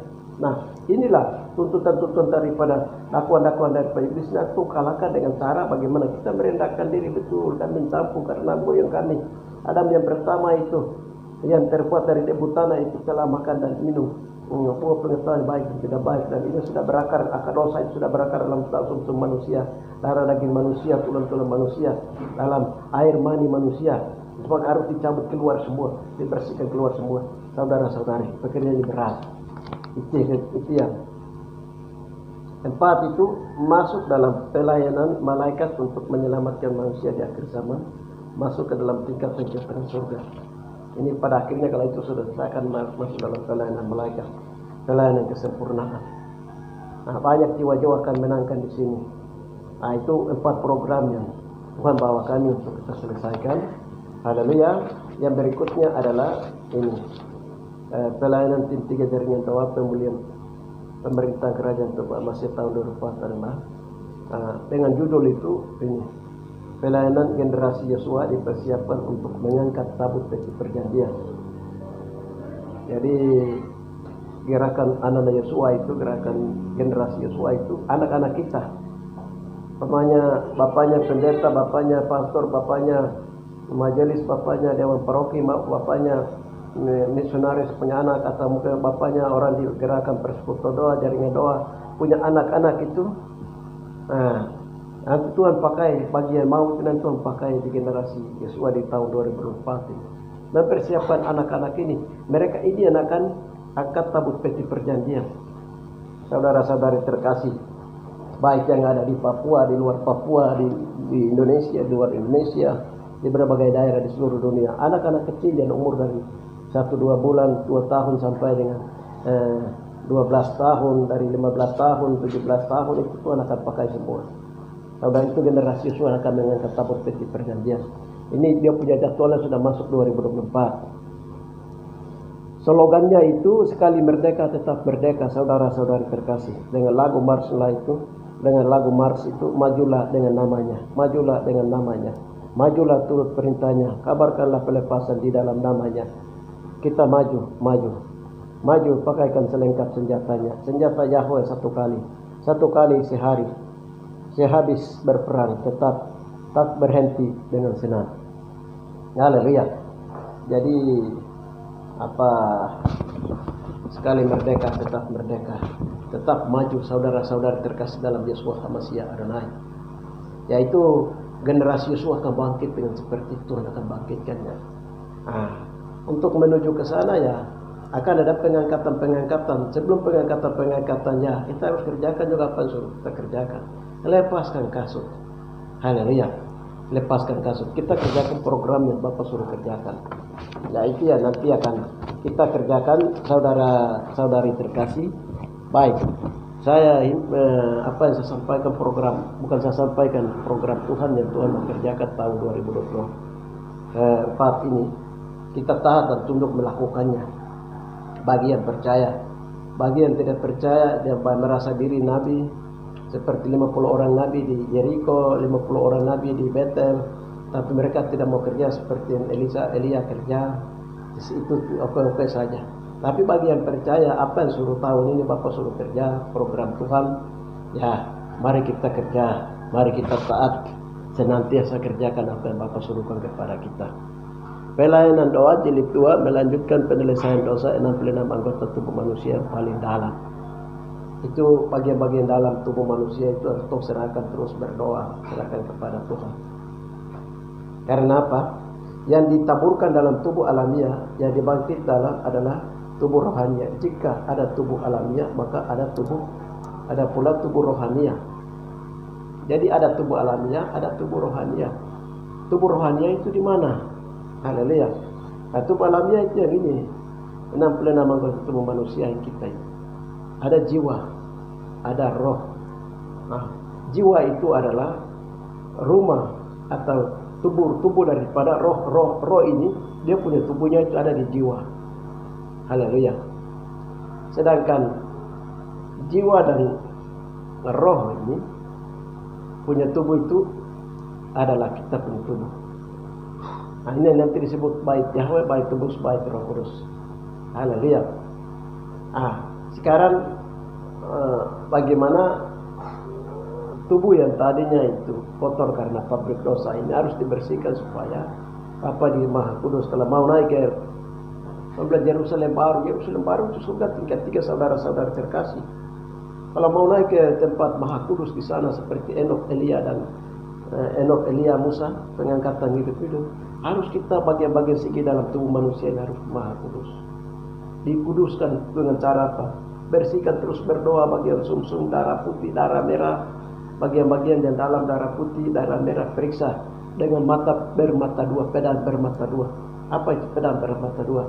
Inilah tuntutan-tuntutan daripada dakwaan-dakwaan daripada iblis. Itu kalahkan dengan cara bagaimana kita merendahkan diri betul dan minta ampun karena yang kami. Adam yang pertama itu, yang terbuat dari debu tanah itu telah makan dan minum buah pengetahuan baik dan tidak baik, dan ini sudah berakar, akar dosa itu sudah berakar dalam sumsum manusia, darah daging manusia, tulang-tulang manusia, dalam air mani manusia. Sebab harus dicabut keluar semua, dibersihkan keluar semua. Saudara-saudari, pekerjaan berat. Itu yang 4 itu masuk dalam pelayanan malaikat untuk menyelamatkan manusia di akhir zaman, masuk ke dalam tingkat penciptaan surga. Ini pada akhirnya kalau itu sudah selesai akan masuk dalam pelayanan malaikat, pelayanan kesempurnaan. Nah, banyak jiwa-jiwa akan menangkan di sini. Nah, itu 4 program yang Tuhan bawa kami untuk kita selesaikan. Haleluya. Yang berikutnya adalah ini pelayanan tim 3 jaringan doa pemulihan pemerintah kerajaan Tuhan Mesir tahun 2004 adalah dengan judul itu ini pelayanan generasi Yosua dipersiapkan untuk mengangkat tabut peti perjanjian. Jadi gerakan anak-anak Yosua itu, gerakan generasi Yosua itu anak-anak kita. Bapaknya pendeta, bapaknya pastor, bapaknya majelis, bapaknya dewan paroki, bapaknya misionaris punya anak, atau mungkin bapaknya orang di gerakan persekutuan doa, jaringan doa punya anak-anak itu. Nah, nanti Tuhan pakai bagian mau nanti Tuhan pakai di generasi Yosua di tahun 2024 ini. Mempersiapkan anak-anak ini, mereka ini yang akan angkat tabut peti perjanjian. Saudara-saudari terkasih, baik yang ada di Papua, di luar Papua, di Indonesia, di luar Indonesia, di berbagai daerah di seluruh dunia, anak-anak kecil yang umur dari 1-2 bulan, 2 tahun sampai dengan 12 tahun, dari 15 tahun, 17 tahun, itu Tuhan akan pakai semua. Saudara, itu generasi Yosua akan mengangkat tabut peti perjanjian. Ini dia punya jadwalnya sudah masuk 2024. Slogannya itu sekali merdeka tetap merdeka, saudara-saudari terkasih. Dengan lagu mars itu, dengan lagu mars itu, majulah dengan namanya, majulah dengan namanya. Majulah turut perintahnya, kabarkanlah pelepasan di dalam namanya. Kita maju, pakaikan selengkap senjatanya. Senjata Yahweh satu kali sehari. Sehabis berperang tetap tak berhenti dengan senang. Haleluya. Jadi sekali merdeka tetap merdeka, tetap maju, saudara-saudari terkasih dalam Yeshua HaMashiach Adonai. Yaitu generasi Yosua akan bangkit dengan seperti Tuhan akan bangkitkannya. Untuk menuju ke sana ya akan ada pengangkatan. Sebelum pengangkatannya kita harus kerjakan juga apa yang suruh kita kerjakan. Lepaskan kasut. Haleluya. Lepaskan kasut. Kita kerjakan program yang Bapak suruh kerjakan. Nah, itu ya nanti akan kita kerjakan, saudara-saudari terkasih. Baik. Saya apa yang saya sampaikan bukan saya sampaikan program Tuhan yang Tuhan mengerjakan tahun 2024 ini. Kita taat dan tunduk melakukannya. Bagi yang percaya, bagi yang tidak percaya, dia merasa diri nabi, seperti 50 orang nabi di Jericho, 50 orang nabi di Betel, tapi mereka tidak mau kerja seperti yang Elia kerja. Itu oke saja. Tapi bagi yang percaya, apa yang suruh tahun ini Bapak suruh kerja, program Tuhan, ya mari kita kerja, mari kita taat, senantiasa kerjakan apa yang Bapak suruhkan kepada kita. Pelayanan doa jilid 2 melanjutkan penyelesaian dosa 66 anggota tubuh manusia yang paling dalam. Itu bagian-bagian dalam tubuh manusia itu harus serahkan terus berdoa, serahkan kepada Tuhan. Karena apa? Yang ditaburkan dalam tubuh alamiah, yang dibangkit dalam adalah tubuh rohania. Jika ada tubuh alamiah, maka ada pula tubuh rohania. Jadi ada tubuh alamiah, ada tubuh rohania. Tubuh rohania itu di mana? Haleluya. Nah, tubuh alamiah itu yang ini. 66 anggota tubuh manusia yang kita ini. Ada jiwa, ada roh. Nah, jiwa itu adalah rumah atau tubuh daripada roh ini. Dia punya tubuhnya itu ada di jiwa. Haleluya. Sedangkan jiwa dan roh ini punya tubuh itu adalah kita punya tubuh. Nah, ini nanti disebut bait Yahweh, bait tubuh, bait Roh Kudus. Haleluya. Sekarang bagaimana tubuh yang tadinya itu kotor karena pabrik dosa ini harus dibersihkan supaya apa di Maha Kudus kalau mau naik ke Yerusalem baru itu surga tingkat 3 saudara-saudara terkasih. Kalau mau naik ke tempat Maha Kudus di sana seperti Enok Elia Musa, pengangkatan hidup Harus kita bagian-bagian segi dalam tubuh manusia ini harus maha kudus. Dikuduskan dengan cara apa? Bersihkan terus berdoa bagian sumsum, darah putih, darah merah, bagian-bagian yang dalam darah putih, darah merah, periksa dengan mata bermata dua, pedang bermata dua. Apa itu pedang bermata dua?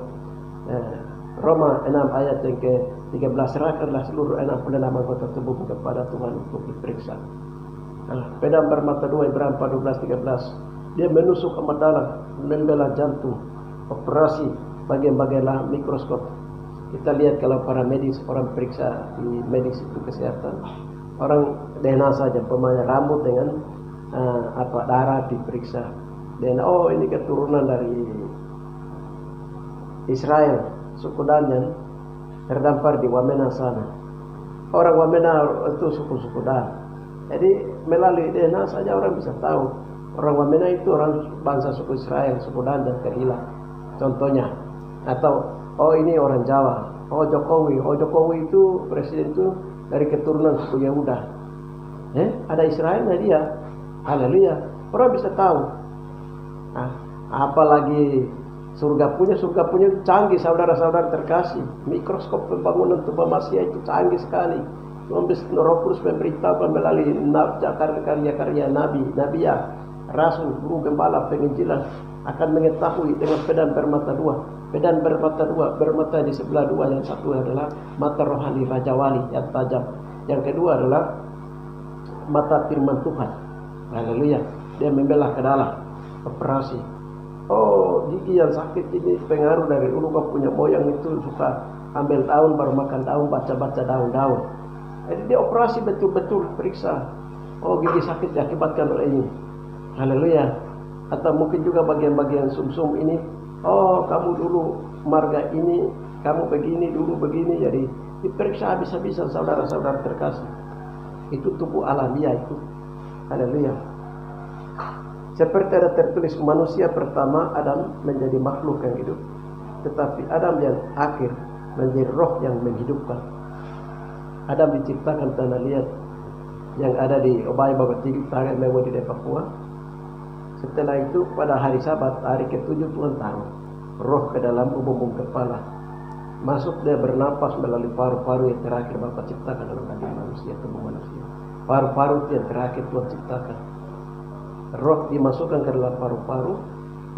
Roma 6 ayat yang ke-13, serahkanlah seluruh 60 anggota tubuh kepada Tuhan untuk diperiksa. Pedang bermata dua, Ibrani 12:13. Dia menusuk amat dalam, membelah jantung, operasi bagian-bagian mikroskop. Kita lihat kalau para medis, orang periksa di medis itu kesehatan, orang DNA saja, pemanya rambut dengan darah diperiksa. Dan ini keturunan dari Israel, suku Dan yang terdampar di Wamena sana. Orang Wamena itu suku-suku Dan. Jadi melalui DNA saja orang bisa tahu. Orang Wamena itu orang bangsa suku Israel, suku Dan dan Keila. Contohnya. Atau ini orang Jawa. Jokowi itu presiden itu dari keturunan suku Yehuda. Ada Israelnya dia. Haleluya. Orang bisa tahu. Apalagi surga punya canggih, saudara-saudara terkasih. Mikroskop pembangunan tubuh manusia itu canggih sekali. Roh Kudus memberitahukan melalui karya-karya nabi ya, rasul, guru, gembala, penginjilan akan mengetahui dengan pedang bermata dua. Pedang bermata di sebelah dua. Yang satu adalah mata rohani Raja Wali yang tajam. Yang kedua adalah mata firman Tuhan. Haleluya. Dia membelah ke dalam, operasi. Gigi yang sakit ini pengaruh dari dulu kau punya moyang itu suka ambil daun baru makan daun, baca-baca daun-daun. Jadi dia operasi betul-betul periksa. Gigi sakit diakibatkan oleh ini. Haleluya. Atau mungkin juga bagian-bagian sumsum ini. Kamu dulu marga ini, kamu begini dulu begini. Jadi diperiksa habis-habisan saudara-saudara terkasih. Itu tubuh alamiah itu. Haleluya. Seperti ada tertulis, manusia pertama Adam menjadi makhluk yang hidup, tetapi Adam yang akhir menjadi roh yang menghidupkan. Adam diciptakan tanah liat yang ada di Obai Babatigi, Tangan Mewo di Papua. Setelah itu pada hari Sabat, hari ke-7 Tuhan taruh roh ke dalam bumbung kepala. Masuk dia bernapas melalui paru-paru yang terakhir Bapa ciptakan dalam daging manusia, tubuh manusia. Paru-paru yang terakhir Tuhan ciptakan. Roh dimasukkan ke dalam paru-paru,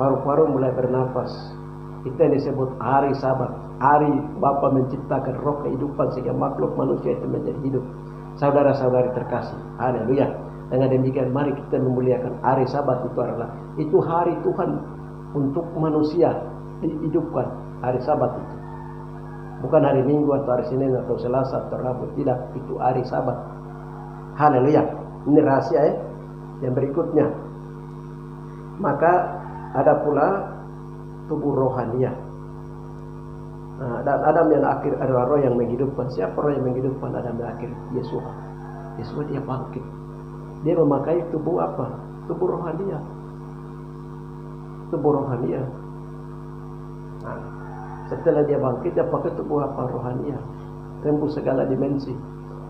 paru-paru mulai bernapas. Itu yang disebut hari Sabat. Hari Bapa menciptakan roh kehidupan sehingga makhluk manusia itu menjadi hidup. Saudara-saudari terkasih, haleluya. Dengan demikian mari kita memuliakan hari Sabat. Itu hari Tuhan untuk manusia dihidupkan. Hari Sabat itu bukan hari Minggu atau hari Senin atau Selasa atau Rabu, tidak, itu hari Sabat. Haleluya. Ini rahasia Yang berikutnya, maka ada pula tubuh rohania. Dan Adam yang akhir adalah roh yang menghidupkan. Siapa roh yang menghidupkan? Adam yang akhir, Yesus. Yesus dia bangkit. Dia memakai tubuh apa? Tubuh rohania. Tubuh rohania. Setelah dia bangkit, dia pakai tubuh apa? Rohania. Tembus segala dimensi.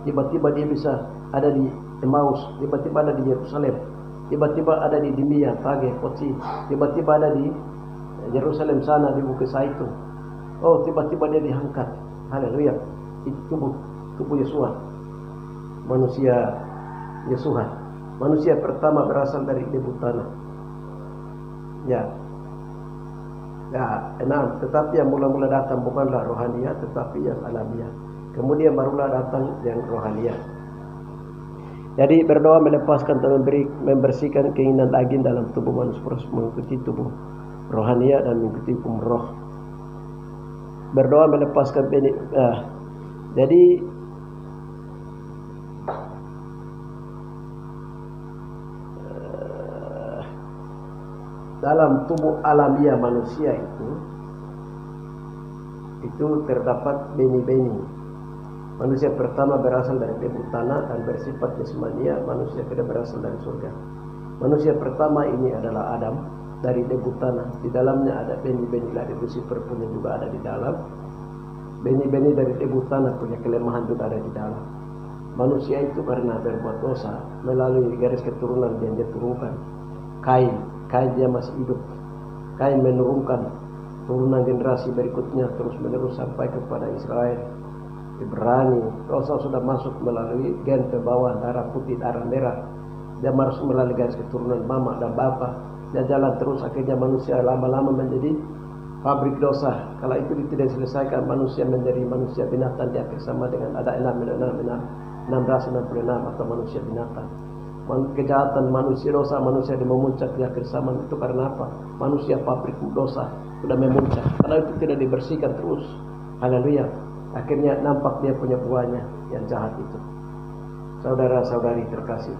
Tiba-tiba dia bisa ada di Emmaus, tiba-tiba ada di Yerusalem, tiba-tiba ada di Dimia, Tage, Poci, tiba-tiba ada di Yerusalem sana di Bukit Zaitun. Tiba-tiba dia diangkat. Haleluya. Itu tubuh Yesus. Manusia Yesus. Manusia pertama berasal dari debu tanah. Tetapi yang mula-mula datang bukanlah rohania, tetapi yang alamiah. Kemudian barulah datang yang rohania. Jadi berdoa melepaskan dan membersihkan keinginan daging dalam tubuh manusia, mengikuti tubuh rohania dan mengikuti hukum roh. Berdoa melepaskan jadi dalam tubuh alamiah manusia itu terdapat beni-beni. Manusia pertama berasal dari debu tanah dan bersifat jasmania. Manusia kedua berasal dari surga. Manusia pertama ini adalah Adam dari debu tanah. Di dalamnya ada beni-beni dari Lucifer punya juga ada di dalam. Beni-beni dari debu tanah punya kelemahan juga ada di dalam. Manusia itu karena berbuat dosa melalui garis keturunan yang dia turunkan. Kain dia masih hidup. Kain menurunkan turunan generasi berikutnya terus menerus sampai kepada Israel. Ibrani, dosa sudah masuk melalui gen ke bawah, darah putih, darah merah. Dia harus melalui garis keturunan mama dan bapa. Dia jalan terus, akhirnya manusia lama-lama menjadi pabrik dosa. Kalau itu tidak diselesaikan, manusia menjadi manusia binatang. Dia sama dengan ada 666 atau manusia binatang. Kejahatan manusia, dosa manusia yang memuncak di akhir zaman itu karena apa? Manusia pabrik dosa sudah memuncak. Karena itu tidak dibersihkan terus. Haleluya. Akhirnya nampak dia punya buahnya yang jahat itu. Saudara-saudari terkasih.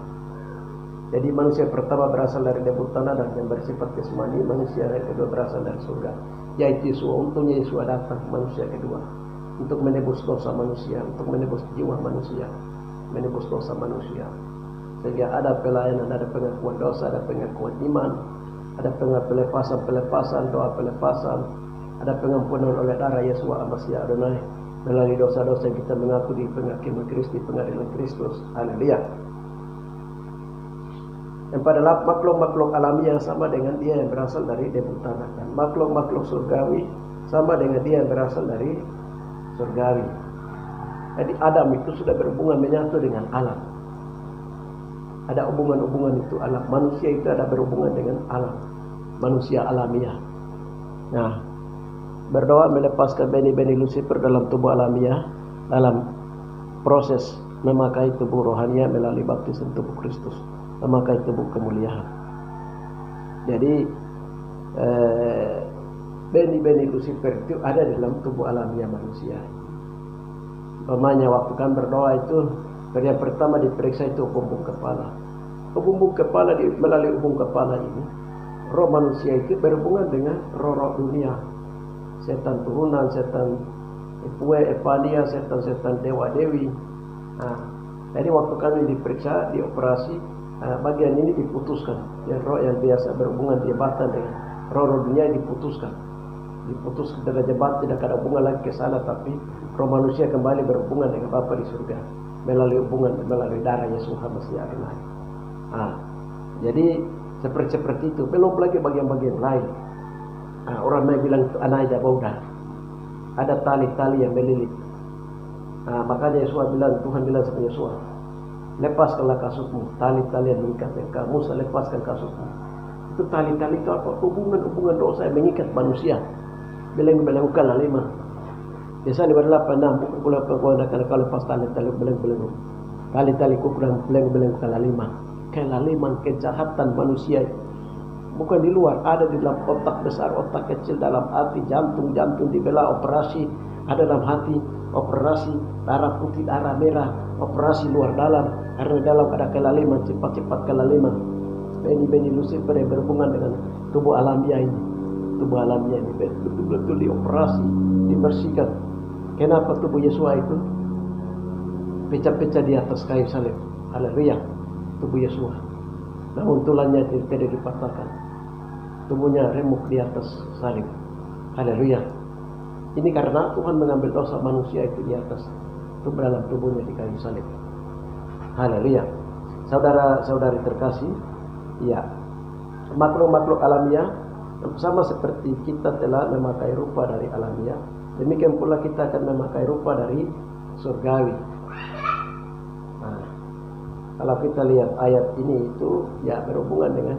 Jadi manusia pertama berasal dari debu tanah dan yang bersifat jasmani. Manusia yang kedua berasal dari surga, yaitu Yesus. Untungnya Yesus datang manusia kedua untuk menebus dosa manusia, untuk menebus jiwa manusia, menebus dosa manusia. Sehingga ada pelayanan, ada pengakuan dosa, ada pengakuan iman, ada pelepasan, doa pelepasan, ada pengampunan oleh darah Yesus Al-Masih Adonai melalui dosa-dosa yang kita mengaku di penghakiman Kristus, pengadilan Kristus. Haleluya. Dan pada makhluk-makhluk alami yang sama dengan dia yang berasal dari debu tanah, dan makhluk-makhluk surgawi sama dengan dia yang berasal dari surgawi. Jadi Adam itu sudah berhubungan menyatu dengan alam. Ada hubungan-hubungan itu alam. Manusia itu ada berhubungan dengan alam. Manusia alamiah. Nah, berdoa melepaskan benih-benih Lucifer dalam tubuh alamiah, dalam proses memakai tubuh rohania melalui baptisan tubuh Kristus, memakai tubuh kemuliaan. Jadi benih-benih Lucifer itu ada dalam tubuh alamiah manusia. Umpamanya waktu kan berdoa itu, yang pertama diperiksa itu bumbung kepala. Bumbung kepala, melalui bumbung kepala ini, roh manusia itu berhubungan dengan roh-roh dunia. Setan turunan, setan Epania, setan-setan dewa-dewi. Nah, jadi waktu kami diperiksa, dioperasi, bagian ini diputuskan. Ya, roh yang biasa berhubungan jabatan dengan roh-roh dunia diputuskan. Diputuskan dari jabatan, tidak ada hubungan lagi ke sana, tapi roh manusia kembali berhubungan dengan Bapa di surga melalui hubungan, melalui darah Yesus Al-Masih Adonai. Nah, jadi seperti itu. Belum lagi bagian-bagian lain. Orang yang bilang itu anak aja baudah. Ada tali-tali yang melilit. Makanya Yesus bilang, Tuhan bilang sama Yesus, lepaskanlah kasutmu, tali-tali yang mengikat engkau. Musa lepaskan kasutmu. Itu tali-tali itu apa? Hubungan-hubungan dosa yang mengikat manusia. Beleng-beleng kalalima. Biasanya berlapan buku pula kalau lepas tali-tali beleng-beleng. Tali-tali kurang beleng-beleng kalalima. Kelaliman kejahatan manusia bukan di luar, ada di dalam otak besar, otak kecil, dalam hati, jantung dibelah, operasi ada dalam hati, operasi darah putih, darah merah, operasi luar dalam, karena dalam ada kelaliman, cepat-cepat kelaliman. Benih-benih Lucifer yang berhubungan dengan tubuh alamiah ini, betul-betul dioperasi, dibersihkan. Kenapa tubuh Yesus itu pecah-pecah di atas kayu salib? Haleluya. Tubuh Yesus, namun tulangnya tidak dipatahkan, tubuhnya remuk di atas salib. Haleluya. Ini karena Tuhan mengambil dosa manusia itu di atas, itu dalam tubuhnya di kayu salib. Haleluya. Saudara-saudari terkasih, ya, makhluk-makhluk alamiah sama seperti kita telah memakai rupa dari alamiah, demikian pula kita akan memakai rupa dari surgawi. Kalau kita lihat ayat ini itu ya berhubungan dengan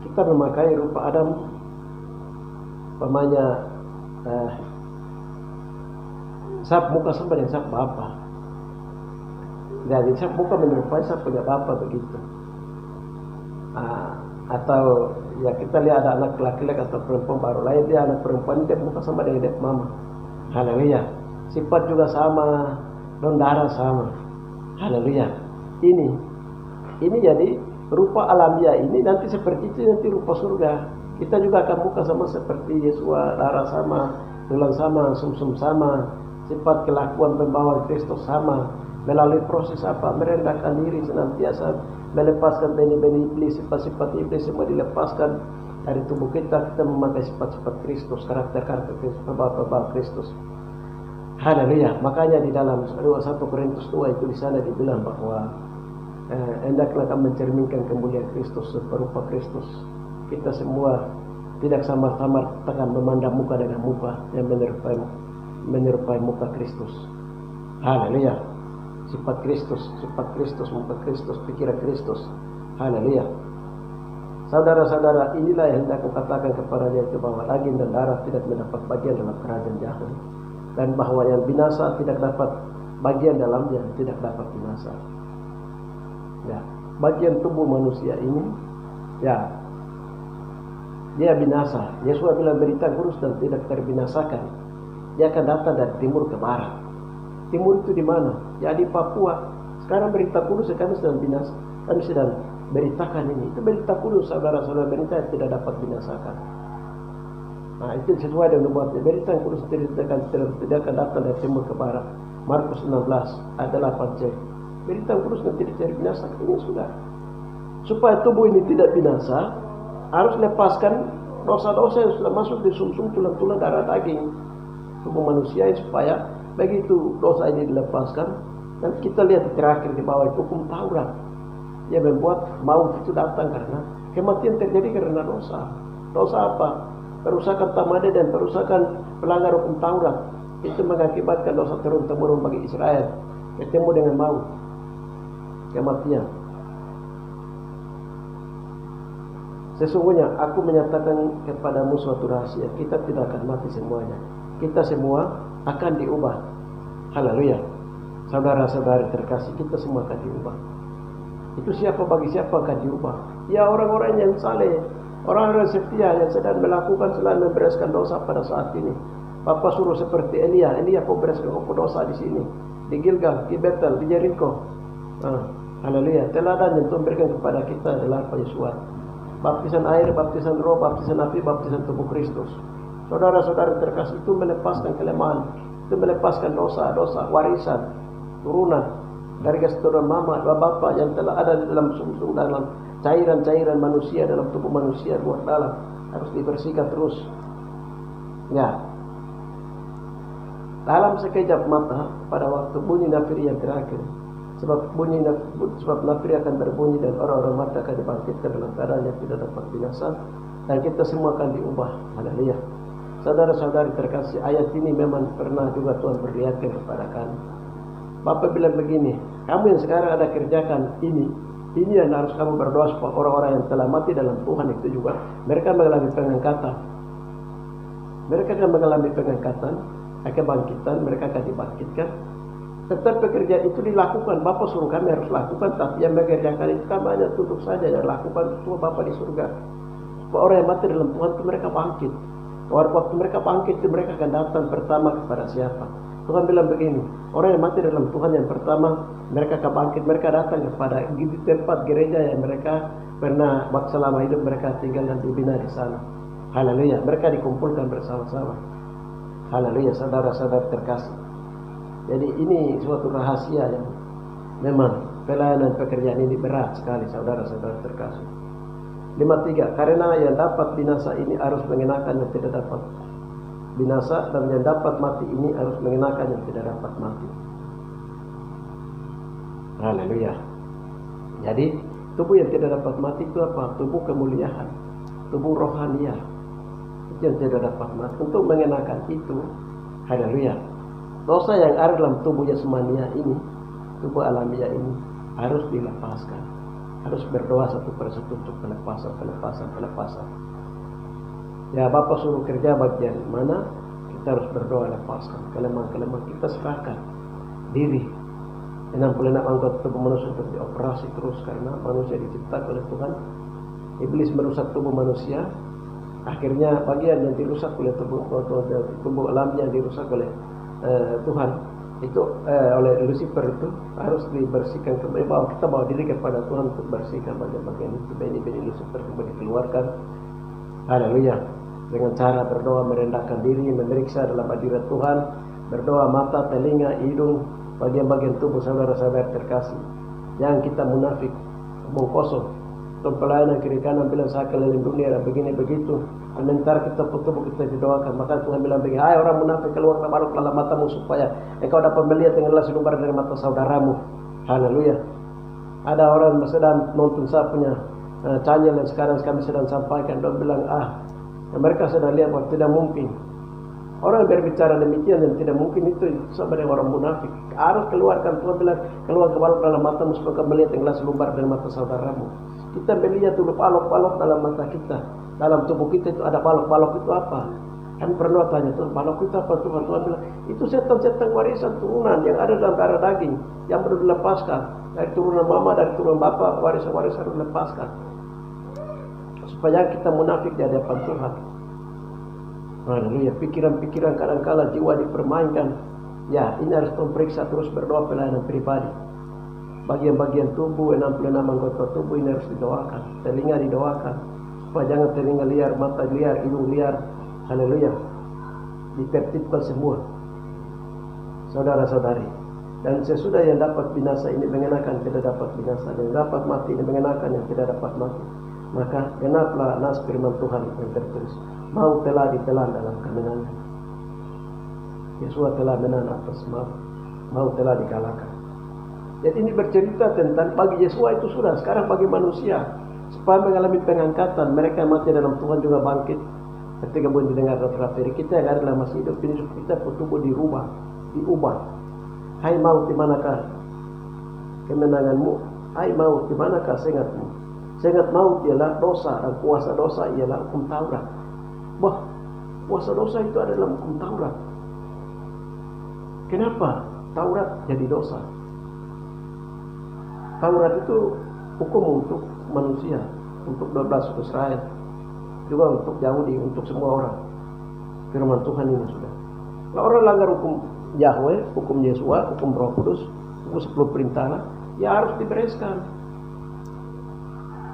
kita memakai rupa Adam, umpamanya sap muka sama dengan sap bapa. Jadi sap muka menyerupai sap punya bapa begitu. Atau ya kita lihat ada anak laki-laki atau perempuan baru lahir, dia anak perempuan, dia muka sama dengan dia mama. Haleluya. Sifat juga sama, don darah sama. Haleluya. Ini jadi rupa alamiah ini nanti seperti itu, nanti rupa surga. Kita juga akan muka sama seperti Yesus, darah sama, tulang sama, sumsum sama, sifat kelakuan pembawa Kristus sama. Melalui proses apa? Merendahkan diri senantiasa, melepaskan benih-benih iblis, sifat-sifat iblis semua dilepaskan dari tubuh kita. Kita memakai sifat-sifat Kristus, karakter-karakter Kristus, pembawa Kristus. Haleluya. Makanya di dalam 1 Korintus 2 itu di sana dibilang bahwa hendaklah kami mencerminkan kemuliaan Kristus serupa Kristus. Kita semua tidak samar-samar tekan memandang muka dengan muka yang menyerupai muka Kristus. Haleluya. Sifat Kristus, muka Kristus, pikiran Kristus. Haleluya. Saudara-saudara, inilah yang hendak kukatakan kepada dia itu, bahwa daging dan darah tidak mendapat bagian dalam kerajaan Yahweh, dan bahwa yang binasa tidak dapat bagian dalamnya, tidak dapat binasa. Ya, bagian tubuh manusia ini, ya, dia binasa. Yesus bilang berita kurus dan tidak terbinasakan. Dia akan datang dari timur ke barat. Timur itu di mana? Ya, di Papua. Sekarang berita kudus kami sedang binasa. Kami sedang beritakan ini. Itu berita kudus, saudara-saudara, berita yang tidak dapat binasakan. Nah, itu sesuai dengan nubuatnya. Berita yang kudus tidak akan datang dari timur ke barat. Markus 16 ayat 8c. Berita yang kudus yang tidak terbinasakan. Ini sudah. Supaya tubuh ini tidak binasa, harus lepaskan dosa-dosa yang sudah masuk di sumsum tulang-tulang darah daging tubuh manusia, supaya begitu dosa ini dilepaskan. Dan kita lihat terakhir di bawah itu hukum Taurat. Dia membuat maut itu datang karena kematian terjadi karena dosa. Dosa apa? Perusakan tamade dan perusakan pelanggar hukum Taurat. Itu mengakibatkan dosa turun-temurun bagi Israel. Ketemu dengan maut, kematian. Sesungguhnya aku menyatakan kepadamu suatu rahasia. Kita tidak akan mati semuanya. Kita semua akan diubah. Haleluya. Saudara-saudari terkasih, kita semua akan diubah. Itu siapa, bagi siapa akan diubah? Ya, orang-orang yang saleh, orang-orang setia yang sedang melakukan selain membereskan dosa pada saat ini. Bapak suruh seperti Elia kau bereskan dosa di sini, di Gilgal, di Betel, di Jericho. Haleluya. Teladan yang Tuhan berikan kepada kita adalah apa? Yesus. Baptisan air, baptisan roh, baptisan api, baptisan tubuh Kristus. Saudara-saudara terkasih, itu melepaskan kelemahan, itu melepaskan dosa-dosa, warisan, turunan dari keturunan mama dan bapak yang telah ada di dalam sumsum, dalam cairan-cairan manusia, dalam tubuh manusia luar dalam, harus dibersihkan terus. Ya, dalam sekejap mata pada waktu bunyi nafiri yang terakhir, sebab nafiri akan berbunyi dan orang-orang mati akan dibangkitkan dalam keadaan yang tidak dapat binasa, dan kita semua akan diubah. Haleluya. Saudara-saudari terkasih, ayat ini memang pernah juga Tuhan perlihatkan kepada kami. Bapak bilang begini, kamu yang sekarang ada kerjakan ini yang harus kamu berdoa supaya orang-orang yang telah mati dalam Tuhan itu juga mereka mengalami pengangkatan. Mereka akan mengalami pengangkatan, kebangkitan, mereka akan dibangkitkan. Tetap pekerjaan itu dilakukan. Bapak suruh kami harus lakukan, tapi yang mengerjakan itu kami hanya tutup saja dan lakukan itu Bapak di surga. Supaya orang yang mati dalam Tuhan itu mereka bangkit. Waktu mereka bangkit itu mereka akan datang pertama kepada siapa? Tuhan bilang begini, orang yang mati dalam Tuhan yang pertama, mereka akan bangkit, mereka datang kepada tempat gereja yang mereka pernah selama hidup mereka tinggal dan dibina di sana. Haleluya, mereka dikumpulkan bersama-sama. Haleluya, saudara-saudara terkasih. Jadi ini suatu rahasia yang memang pelayanan pekerjaan ini berat sekali, saudara-saudara terkasih. 53, karena yang dapat binasa ini harus mengenakan yang tidak dapat binasa, dan yang dapat mati ini harus mengenakan yang tidak dapat mati. Haleluya. Jadi tubuh yang tidak dapat mati itu apa? Tubuh kemuliaan, tubuh rohania, itu yang tidak dapat mati. Untuk mengenakan itu, haleluya, dosa yang ada dalam tubuh jasmania ini, tubuh alamiah ini harus dilepaskan. Harus berdoa satu persatu untuk pelepasan. Ya, Bapak suruh kerja bagian mana, kita harus berdoa lepaskan kelemahan-kelemahan kita, serahkan diri. 66 anggota tubuh manusia untuk dioperasi terus, karena manusia diciptakan oleh Tuhan. Iblis merusak tubuh manusia, akhirnya bagian yang dirusak oleh tubuh alamnya yang dirusak oleh Tuhan itu oleh Lucifer itu harus dibersihkan kembali. Kita bawa diri kepada Tuhan untuk bersihkan bagian-bagian itu, benih-benih Lucifer kembali dikeluarkan. Haleluya. Dengan cara berdoa, merendahkan diri, memeriksa dalam hadirat Tuhan, berdoa mata, telinga, hidung, bagian-bagian tubuh saudara-saudara terkasih. Jangan kita munafik, omong kosong. Untuk pelayanan kiri kanan bilang saya keliling dunia dan begini begitu. Sementara kita tubuh kita didoakan. Maka Tuhan bilang begini, hai orang munafik, keluar dalam matamu supaya engkau dapat melihat dengan jelas lumbar dari mata saudaramu. Haleluya. Ada orang sedang nonton saya punya channel yang sekarang kami sedang sampaikan. Dia bilang, Dan mereka sudah lihat bahwa tidak mungkin. Orang yang berbicara demikian dan tidak mungkin itu sama dengan orang munafik. Harus keluarkan, Tuhan bilang, keluar ke balok dalam matamu supaya kau melihat yang jelas lumbar dari mata saudaramu. Kita melihat dulu balok-balok dalam mata kita. Dalam tubuh kita itu ada balok-balok itu apa? Kan pernah tanya Tuhan, balok itu apa Tuhan? Tuhan bilang, itu setan-setan warisan turunan yang ada dalam darah daging yang perlu dilepaskan. Dari turunan mama, dari turunan bapak, warisan-warisan harus dilepaskan. Supaya kita munafik di hadapan Tuhan. Haleluya, pikiran-pikiran kadang-kala jiwa dipermainkan. Ya, ini harus periksa terus berdoa pelayanan pribadi. Bagian-bagian tubuh, 66 anggota tubuh ini harus didoakan. Telinga didoakan. Supaya jangan telinga liar, mata liar, hidung liar. Haleluya. Ditertibkan semua. Saudara-saudari. Dan sesudah yang dapat binasa ini mengenakan tidak dapat binasa. Dan dapat mati ini mengenakan yang tidak dapat mati. Maka genaplah nas firman Tuhan yang tertulis. Maut telah ditelan dalam kemenangan. Yesus telah menang atas maut. Maut telah dikalahkan. Jadi ini bercerita tentang bagi Yesus itu sudah. Sekarang bagi manusia. Supaya mengalami pengangkatan. Mereka yang mati dalam Tuhan juga bangkit. Ketika pun didengar rata-rata kita yang adalah masih hidup ini kita tubuh diubah. Hai maut di manakah kemenanganmu? Hai maut di manakah sengatmu? Sengat maut ialah dosa dan kuasa dosa ialah hukum Taurat. Wah, kuasa dosa itu adalah hukum Taurat. Kenapa Taurat jadi dosa? Taurat itu hukum untuk manusia, untuk 12 suku Israel, juga untuk Yahudi, untuk semua orang. Firman Tuhan ini sudah. Kalau orang langgar hukum Yahweh, hukum Yesua, hukum Roh Kudus, hukum 10 perintah, ya harus dibereskan.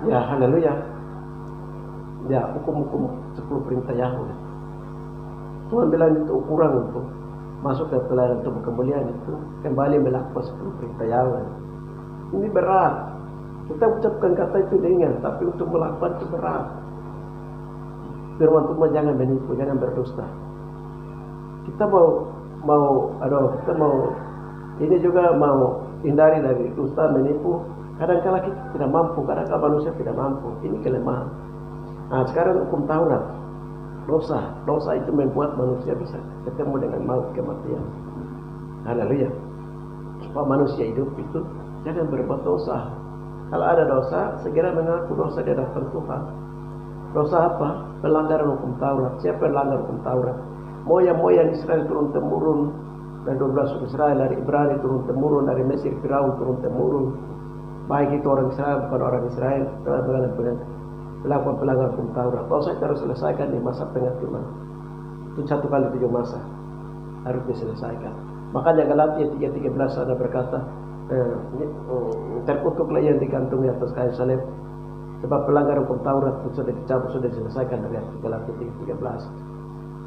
Ya, haleluya. Ya, hukum-hukum 10 perintah Yahweh. Tuhan bilang itu ukuran untuk masuk ke pelayanan tubuh kemuliaan itu kembali melakukan 10 perintah Yahweh. Ini berat. Kita ucapkan kata itu ringan, tapi untuk melakukan itu berat. Firman Tuhan jangan menipu, jangan berdusta. Kita ini juga mau hindari dari dusta, menipu. Kadang-kala kita tidak mampu, kadang-kala manusia tidak mampu. Ini kelemahan. Nah, sekarang hukum Taurat. Dosa itu membuat manusia bisa ketemu dengan maut, kematian. Haleluya. Supaya manusia hidup itu jangan berbuat dosa. Kalau ada dosa, segera mengaku dosa di hadapan Tuhan. Dosa apa? Pelanggaran hukum Taurat. Siapa yang melanggar hukum Taurat? Moyang-moyang Israel turun-temurun. Dari 12 suku Israel, dari Ibrani turun-temurun, dari Mesir, Firaun turun-temurun. Baik itu orang Israel, bukan orang Israel, telah melakukan pelanggaran hukum Taurat. Dosa itu harus selesaikan di masa penghakiman. Itu 1 kali 7 masa. Harus diselesaikan. Makanya Galatia 3:13 ada berkata, terkutuklah yang digantung di atas kayu salib. Sebab pelanggaran hukum Taurat itu sudah dicabut, sudah diselesaikan dari Galatia 3:13.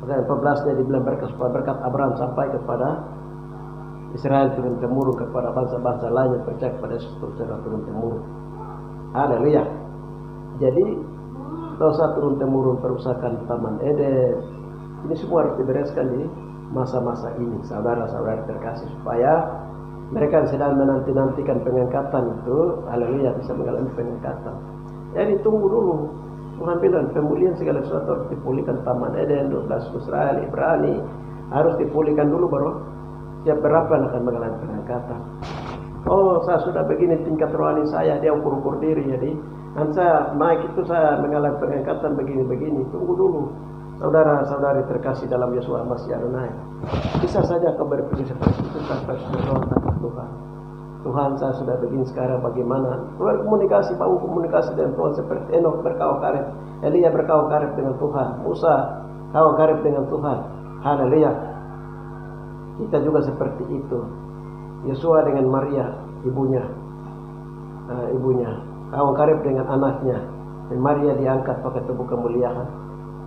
Maka 14-nya dibilang berkat Abraham sampai kepada Israel turun-temurun, kepada bangsa-bangsa lain yang percaya kepada Yesus secara turun-temurun. Haleluya. Jadi dosa turun-temurun, perusakan Taman Eden, ini semua harus dibereskan di masa-masa ini, saudara-saudara terkasih, supaya mereka yang sedang menanti-nantikan pengangkatan itu, haleluya, bisa mengalami pengangkatan. Jadi tunggu dulu. Tuhan bilang pemulihan segala sesuatu harus dipulihkan. Taman Eden, 12 Israel, Ibrani harus dipulihkan dulu baru siap berapa akan mengalami pengangkatan. Oh, saya sudah begini tingkat rohani saya, dia ukur-ukur diri, jadi dan saya naik itu saya mengalami pengangkatan begini-begini. Tunggu dulu. Saudara-saudari terkasih dalam Yesus Masih Adonai. Bisa saja kau berpikir seperti itu tanpa berdoa kepada Tuhan. Tuhan, saya sudah begini sekarang bagaimana? Berkomunikasi, bangun komunikasi dengan Tuhan seperti Enok berkawal karib, Elia berkawal karib dengan Tuhan, Musa kawal karib dengan Tuhan. Haleluya. Kita juga seperti itu. Yesua dengan Maria, ibunya kawal karib dengan anaknya, dan Maria diangkat pakai tubuh kemuliaan.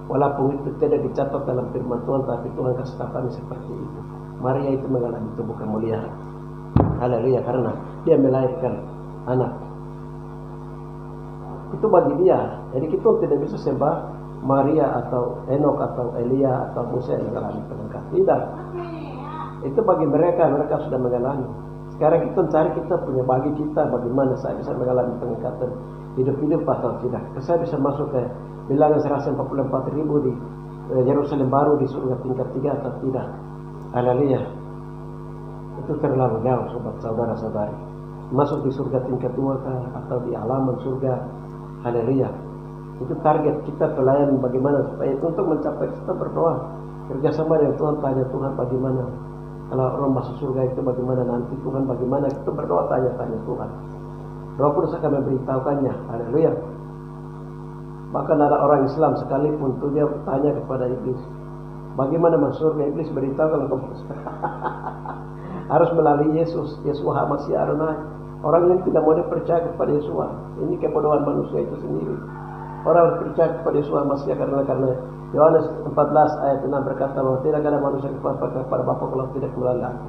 Walaupun itu tidak dicatat dalam firman Tuhan, tapi Tuhan kasih tahu kami seperti itu. Maria itu mengalami tubuh kemuliaan. Haleluya, karena dia melahirkan anak. Itu bagi dia. Jadi kita tidak bisa sembah Maria atau Enok atau Elia atau Musa yang mengalami pengangkatan. Tidak. Itu bagi mereka sudah mengalami. Sekarang kita cari kita punya bagi kita bagaimana saya bisa mengalami pengangkatan hidup-hidup atau tidak. Saya bisa masuk ke bilangan 144.000 di Yerusalem baru di surga tingkat 3 atau tidak. Haleluya. Itu terlalu jauh sobat saudara-saudari. Masuk di surga tingkat 2 kah atau di halaman surga. Haleluya. Itu target kita pelayan bagaimana supaya itu untuk mencapai kita berdoa kerjasama dengan Tuhan, tanya Tuhan bagaimana kalau orang masuk surga itu bagaimana nanti Tuhan bagaimana kita berdoa tanya Tuhan. Roh Kudus akan memberitahukannya. Haleluya. Bahkan ada orang Islam sekalipun tuh dia bertanya kepada iblis, bagaimana masuk surga? Iblis beritahu kalau kamu harus melalui Yesus, Yeshua Masih Adonai. Orang yang tidak mau percaya kepada Yeshua, ini kebodohan manusia itu sendiri. Orang percaya kepada Yeshua Masih karena Yohanes 14 ayat 6 berkata bahwa tidak ada manusia kepada Bapa kalau tidak melalui Aku.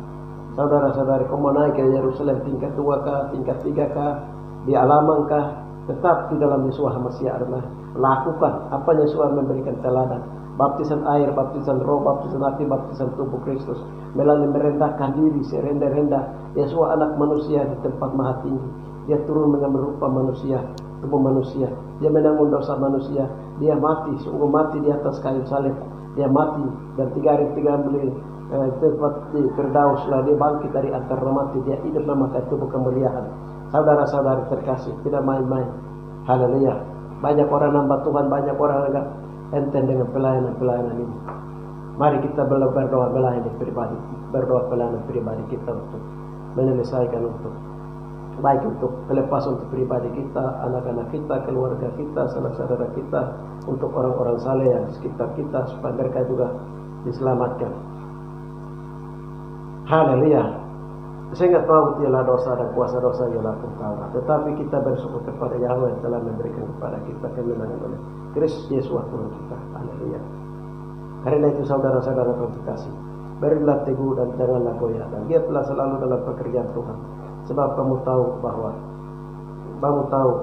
Saudara-saudari, kau mau naik ke Yerusalem tingkat 2 kah, tingkat 3 kah, di halaman kah, tetap di dalam Yeshua Masih Adonai. Lakukan apa yang Yeshua memberikan teladan. Baptisan air, baptisan roh, baptisan hati, baptisan tubuh Kristus. Melalui merendahkan diri serendah-rendah. Yeshua anak manusia di tempat maha tinggi. Dia turun mengambil rupa manusia, tubuh manusia. Dia menanggung dosa manusia. Dia mati, sungguh mati di atas kayu salib. Dia mati dan 3 hari 3 beli tempat di Firdaus. Dia bangkit dari antara mati. Dia hidup memakai tubuh kemuliaan. Saudara-saudari terkasih, tidak main-main. Haleluya. Banyak orang nambah Tuhan, banyak orang agak enten dengan pelayanan ini. Mari kita berdoa melayani pribadi, berdoa pelayanan pribadi kita untuk menyelesaikan baik untuk pelepas untuk pribadi kita, anak-anak kita, keluarga kita, saudara-saudara kita, untuk orang-orang saleh yang di sekitar kita supaya mereka juga diselamatkan. Haleluya. Sehingga tahu ialah dosa dan kuasa dosa ialah Taurat. Tetapi kita bersyukur kepada Yahweh yang telah memberikan kepada kita kemenangan oleh Kristus Yesus Tuhan kita. Haleluya. Karena itu saudara-saudara terkasih, berilah teguh dan janganlah goyah, dan giatlah selalu dalam pekerjaan Tuhan. Sebab kamu tahu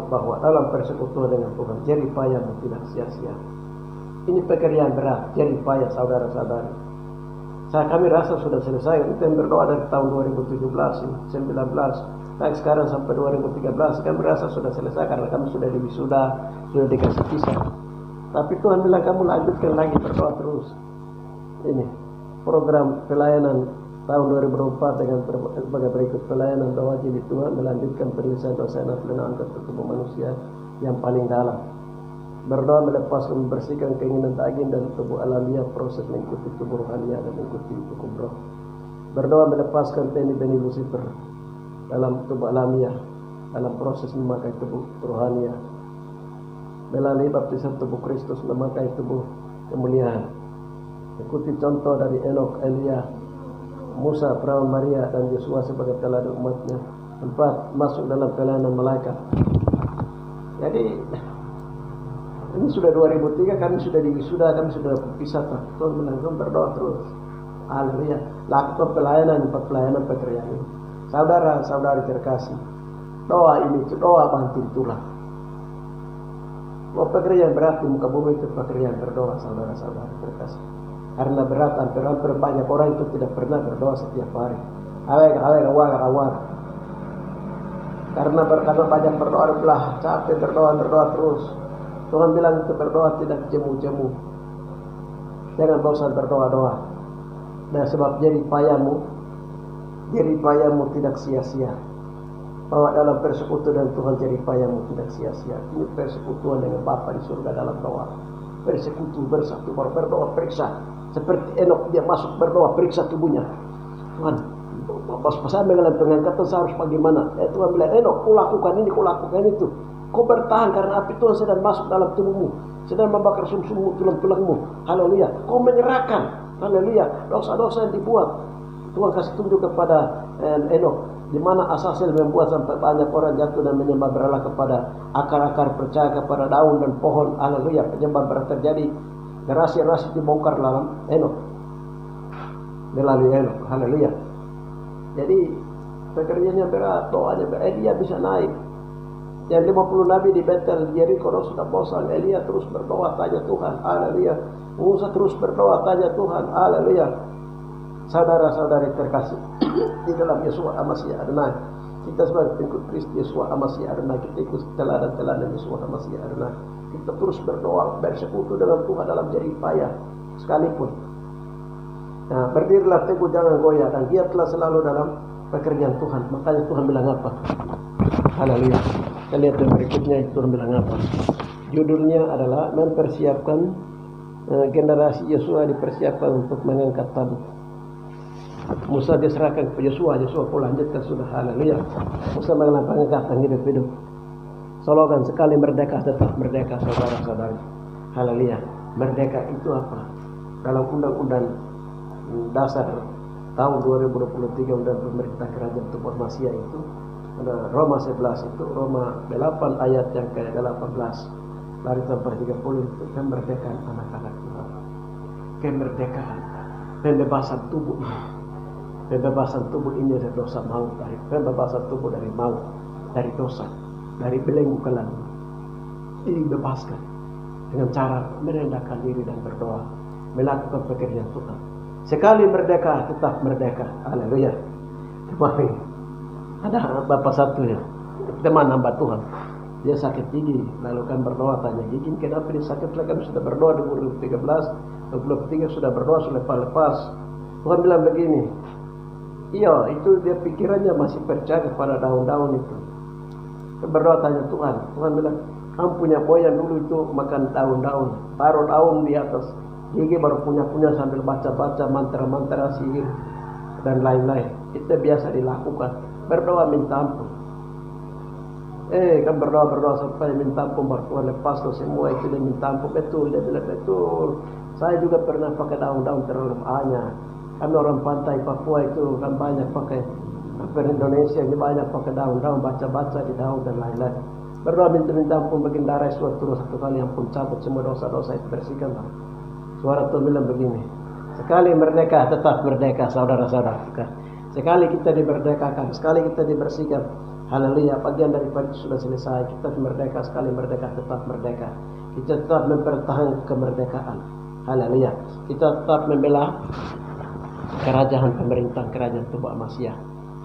bahwa dalam persekutuan dengan Tuhan jerih payahmu tidak sia-sia. Ini pekerjaan berat, jerih payah saudara-saudari. Kami rasa sudah selesai. Kita yang berdoa dari tahun 2017, 19, dan sekarang sampai 2013 kami rasa sudah selesai karena kami sudah diwisuda, sudah dikasih kisah. Tapi Tuhan bilang kamu lanjutkan lagi berdoa terus. Ini program pelayanan tahun 2004 dengan sebagai berikut: pelayanan doa jilid 2, melanjutkan penyelesaian dosa dan angkat tubuh manusia yang paling dalam. Berdoa melepaskan, membersihkan keinginan daging dan tubuh alamiah, proses mengikuti tubuh rohania dan mengikuti hukum roh. Berdoa melepaskan benih-benih Lucifer dalam tubuh alamiah, dalam proses memakai tubuh rohania. Melalui baptisan tubuh Kristus memakai tubuh kemuliaan. Ikuti contoh dari Enok, Elia, Musa, perawan Maria, dan Yosua sebagai teladan umatnya. 4. Masuk dalam pelayanan malaikat. Jadi ini sudah 2003, kami sudah diwisuda, kami sudah berpisah. Tuhan bilang berdoa terus. Haleluya. Lakukan pelayanan pekerjaan ini. Saudara-saudari terkasih, doa ini itu doa banting tulang. Mau pekerjaan berat di muka bumi itu pekerjaan berdoa, saudara-saudari terkasih. Karena berat, hampir banyak orang itu tidak pernah berdoa setiap hari. Awar. Karena banyak berdoa belah, capek berdoa terus. Tuhan bilang itu berdoa tidak jemu-jemu. Jangan bosan berdoa-doa. Nah, sebab jerih payahmu tidak sia-sia. Bahwa dalam persekutuan dengan Tuhan jerih payahmu tidak sia-sia. Ini persekutuan dengan Bapa di surga dalam doa. Persekutu bersatu, berdoa periksa. Seperti Enok, dia masuk berdoa periksa tubuhnya. Tuhan, pas saya mengalami pengangkatan saya harus bagaimana? Tuhan bilang, Enok, kau lakukan ini, kau lakukan itu. Kau bertahan karena api Tuhan sedang masuk dalam tubuhmu, sedang membakar sumsummu, tulang-tulangmu. Haleluya. Kau menyerahkan. Haleluya. Dosa-dosa yang dibuat, Tuhan kasih tunjuk kepada Enok, di mana Azazel membuat sampai banyak orang jatuh dan menyembah berhala kepada akar-akar, percaya kepada daun dan pohon. Haleluya. Penyembah berhala terjadi. Rahasia-rahasia dibongkar dalam Enok, melalui Enok. Haleluya. Jadi pekerjaannya berat, doanya berat. Dia bisa naik. Yang 50 nabi di Betel, Jericho sudah bosan. Elia terus berdoa tanya Tuhan. Haleluya. Musa terus berdoa tanya Tuhan. Haleluya. Saudara-saudari terkasih di dalam Yeshua Masih Adonai, Kita sebagai pengikut Kristus Yesus Masih Adonai, kita ikut teladan Yesus Masih Adonai. Kita terus berdoa, bersekutu dengan Tuhan dalam jerih payah sekalipun. Nah, berdirilah teguh, jangan goyah, dan giatlah selalu dalam pekerjaan Tuhan. Makanya Tuhan bilang apa? Haleluya. Kita lihat yang berikutnya, Tuhan bilang apa? Judulnya adalah mempersiapkan generasi Yosua dipersiapkan untuk mengangkat tabut. Musa diserahkan ke Yosua pun lanjutkan sudah. Haleluya. Musa mengalami pengangkatan hidup-hidup. Slogan sekali merdeka tetap merdeka, saudara-saudari. Haleluya. Merdeka itu apa? Dalam undang-undang dasar tahun 2023 undang pemerintah kerajaan Tuhan Masia itu ada Roma 11 itu, Roma 8 ayat yang ke-18 dari sampai 30 itu kemerdekaan anak-anak Tuhan. Kemerdekaan, pembebasan tubuh ini. Pembebasan tubuh ini dari dosa maut, dari pembebasan tubuh dari maut, dari dosa, dari belenggu kelam. Dibebaskan dengan cara merendahkan diri dan berdoa, melakukan pekerjaan Tuhan. Sekali merdeka tetap merdeka. Haleluya. Kemarin ada bapak satu ya, teman hamba Tuhan. Dia sakit gigi, lalu kan berdoa, tanya gigi kenapa dia sakit? Kan sudah berdoa 2013, 23 sudah berdoa, sudah lepas. Tuhan bilang begini, iya itu dia pikirannya masih percaya kepada daun-daun itu. Dia berdoa tanya Tuhan, Tuhan bilang, kamu punya moyang dulu itu makan daun-daun, taruh daun di atas gigi baru punya sambil baca-baca mantra-mantra sihir dan lain-lain. Itu biasa dilakukan. Berdoa minta ampun. Kan berdoa sampai minta ampun, baru Tuhan lepas semua itu, dia minta ampun. Betul, dia bilang betul. Saya juga pernah pakai daun-daun terlalu banyak. Kami orang pantai Papua itu kan banyak pakai, Indonesia ini banyak pakai daun-daun, baca-baca di daun dan lain-lain. Berdoa minta ampun, bikin darah suatu satu kali ampun, cabut semua dosa-dosa itu, bersihkan. Suara Tuhan bilang begini, sekali merdeka tetap merdeka, saudara-saudara. Sekali kita dimerdekakan, sekali kita dibersihkan. Haleluya, bagian daripada itu sudah selesai. Kita merdeka, sekali merdeka tetap merdeka. Kita tetap mempertahankan kemerdekaan. Haleluya. Kita tetap membela kerajaan pemerintahan kerajaan Tuhan Masia.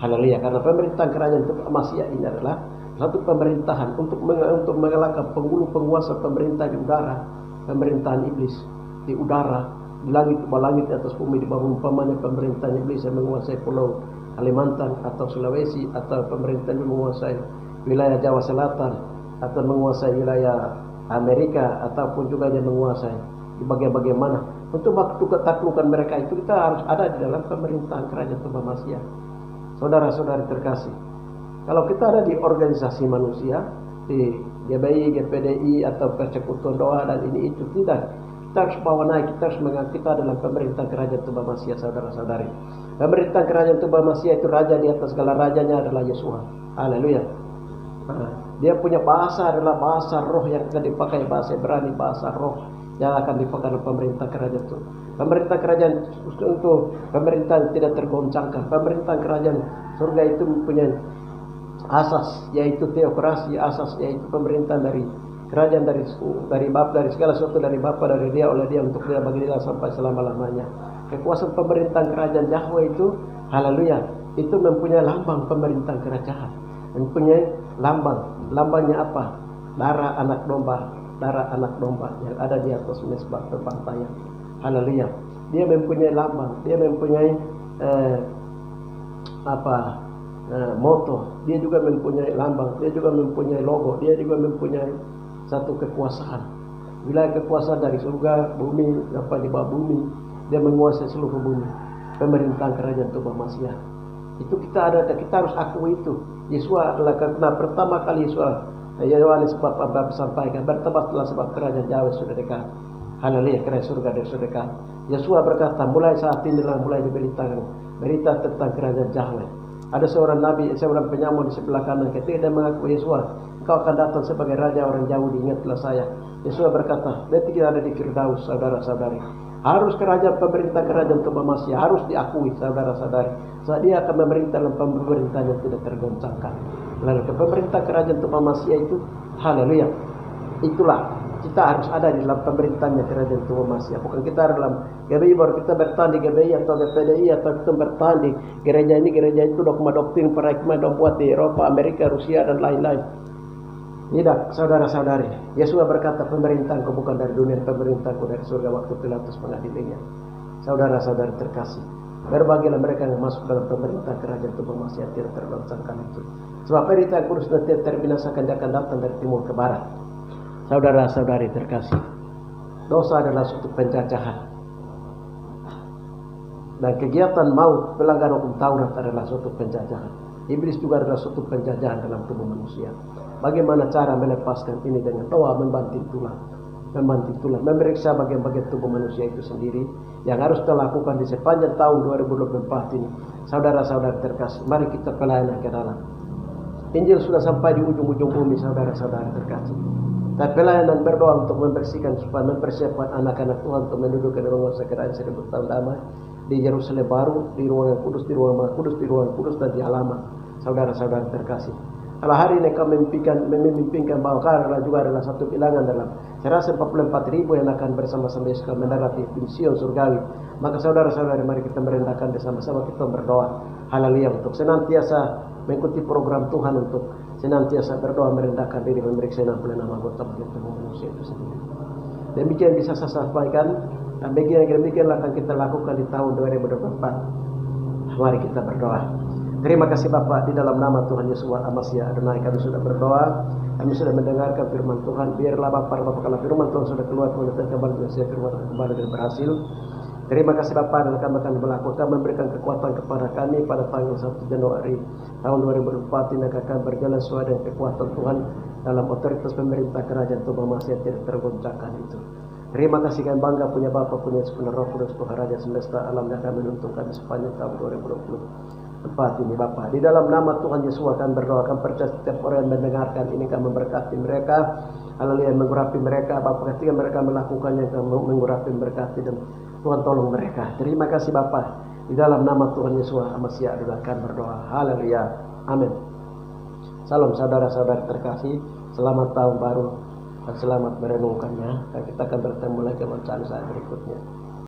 Haleluya, karena pemerintahan kerajaan Tuhan Masia ini adalah satu pemerintahan untuk mengalahkan penguasa pemerintah di udara, pemerintahan iblis di udara, di langit, di bawah langit, di atas bumi, di bawah umpamanya pemerintahan iblis yang menguasai pulau Kalimantan atau Sulawesi, atau pemerintah yang menguasai wilayah Jawa Selatan, atau menguasai wilayah Amerika, ataupun juga yang menguasai di bagian-bagian mana. Untuk waktu ketaklukan mereka itu kita harus ada di dalam pemerintahan kerajaan Tuhan Masia. Saudara-saudari terkasih, kalau kita ada di organisasi manusia, di GBI, GPDI, atau persekutuan doa dan ini itu, tidak. Kita harus bawa naik, kita harus menganggap kita dalam pemerintahan kerajaan Tuhan Masia, saudara-saudari. Pemerintahan kerajaan Tuhan Masia itu raja di atas segala rajanya adalah Yeshua. Haleluya. Dia punya bahasa adalah bahasa roh yang akan dipakai, bahasa Ibrani, bahasa roh yang akan dipakai dalam pemerintah kerajaan itu. Pemerintah kerajaan untuk pemerintahan tidak tergoncangkan. Pemerintahan kerajaan surga itu mempunyai asas, yaitu teokrasi, asas yaitu pemerintahan dari kerajaan dari Bapa, dari segala sesuatu dari Bapa, dari Dia, oleh Dia, untuk Dia, bagi Dia sampai selama-lamanya. Kekuasaan pemerintahan kerajaan Yahweh itu, haleluya, itu mempunyai lambang pemerintahan kerajaan. Mempunyai lambangnya apa? Darah anak domba, darah anak domba yang ada di atas mezbah pembantaian. Haleluya. Dia mempunyai lambang, dia mempunyai moto, dia juga mempunyai lambang, dia juga mempunyai logo, dia juga mempunyai satu kekuasaan. Wilayah kekuasaan dari surga, bumi, apa di bawah bumi, dia menguasai seluruh bumi. Pemerintahan kerajaan Tuhan Masia. Itu kita harus akui itu. Yesua adalah karena pertama kali Yohanes bab sampaikan, bertobatlah sebab kerajaan Yahweh sudah dekat. Haleluya, kerajaan surga dari sudah dekat. Yesua berkata, mulai saat inilah mulai diberitakan berita tentang kerajaan Yahweh. Ada seorang nabi, seorang penyamun di sebelah kanan, ketika dia mengaku Yesua, engkau akan datang sebagai raja orang Yahudi, ingatlah saya. Yesua berkata, berarti kita ada di Firdaus, saudara-saudari. Harus kerajaan pemerintah kerajaan Tuhan Masia harus diakui, saudara-saudari. Saat dia akan memerintah dalam pemerintahan yang tidak tergoncangkan. Lalu ke pemerintah kerajaan Tuhan Masia itu, haleluya, itulah Kita harus ada di dalam pemerintahnya kerajaan Tuhan Masih. Bukan kita dalam GBI baru kita bertahan di GBI atau GPDI atau kita bertahan di gereja ini gereja itu dogma doktrin para hikmah yang buat di Eropa, Amerika, Rusia dan lain-lain. Tidak, saudara-saudari. Yesus berkata pemerintahku bukan dari dunia, pemerintahku dari surga waktu Pilatus mengadilinya. Saudara-saudari terkasih, berbagilah mereka yang masuk dalam pemerintah kerajaan Tuhan Masih yang tidak tergoncangkan itu. Sebab perintah yang kudus dan tidak terbinasakan dia akan datang dari timur ke barat. Saudara-saudari terkasih, dosa adalah suatu penjajahan. Dan kegiatan maut, pelanggaran hukum Taurat adalah suatu penjajahan. Iblis juga adalah suatu penjajahan dalam tubuh manusia. Bagaimana cara melepaskan ini dengan doa membanting tulang, memeriksa bagian-bagian tubuh manusia itu sendiri yang harus kita lakukan di sepanjang tahun 2024 ini. Saudara-saudari terkasih, mari kita pelayanan ke dalam. Injil sudah sampai di ujung-ujung bumi, saudara-saudari terkasih. Tapi pelayanan berdoa untuk membersihkan supaya mempersiapkan anak-anak Tuhan untuk menduduki ruang kerajaan 1000 tahun damai di Yerusalem baru, di ruangan kudus, di ruang maha kudus, di ruang kudus dan di halaman. Saudara-saudara terkasih, kalau hari ini kami memimpikan bahwa karena juga adalah satu bilangan dalam 144.000 yang akan bersama-sama Yesus mendarat di Sion surgawi, maka saudara-saudari mari kita merendahkan bersama-sama, kita berdoa haleluya untuk senantiasa mengikuti program Tuhan, untuk senantiasa berdoa merendahkan diri, memeriksa 66 anggota bagian tubuh manusia itu sendiri. Demikian bisa saya sampaikan, dan demikianlah akan kita lakukan di tahun 2024. Mari kita berdoa. Terima kasih Bapa, di dalam nama Tuhan Yesus Al-Masih Adonai kami sudah berdoa, kami sudah mendengarkan firman Tuhan. Biarlah Bapa kalau firman Tuhan sudah keluar menetapkan kembali firman dan berhasil. Terima kasih Bapa, dan kami akan melakukan memberikan kekuatan kepada kami pada tanggal 1 Januari tahun 2024 ini akan berjalan sesuai dengan kekuatan Tuhan dalam otoritas pemerintah kerajaan Tuhan Masih yang tidak tergoncangkan itu. Terima kasih, kami bangga punya Bapa, punya sepenuh Roh Kudus, Tuhan Raja semesta alam yang kami menuntun kami sepanjang tahun 2024 ini Bapa. Di dalam nama Tuhan Yesus akan berdoa, akan percaya setiap orang yang mendengarkan ini akan memberkati mereka, haleluya, mengurapi mereka Bapa, ketika mereka melakukannya akan mengurapi, memberkati, dan Tuhan tolong mereka. Terima kasih Bapa, di dalam nama Tuhan Yesus Al-Masih akan berdoa, haleluya, amin. Salam saudara-saudari terkasih, selamat tahun baru dan selamat merenungkannya. Dan kita akan bertemu lagi pada saat berikutnya.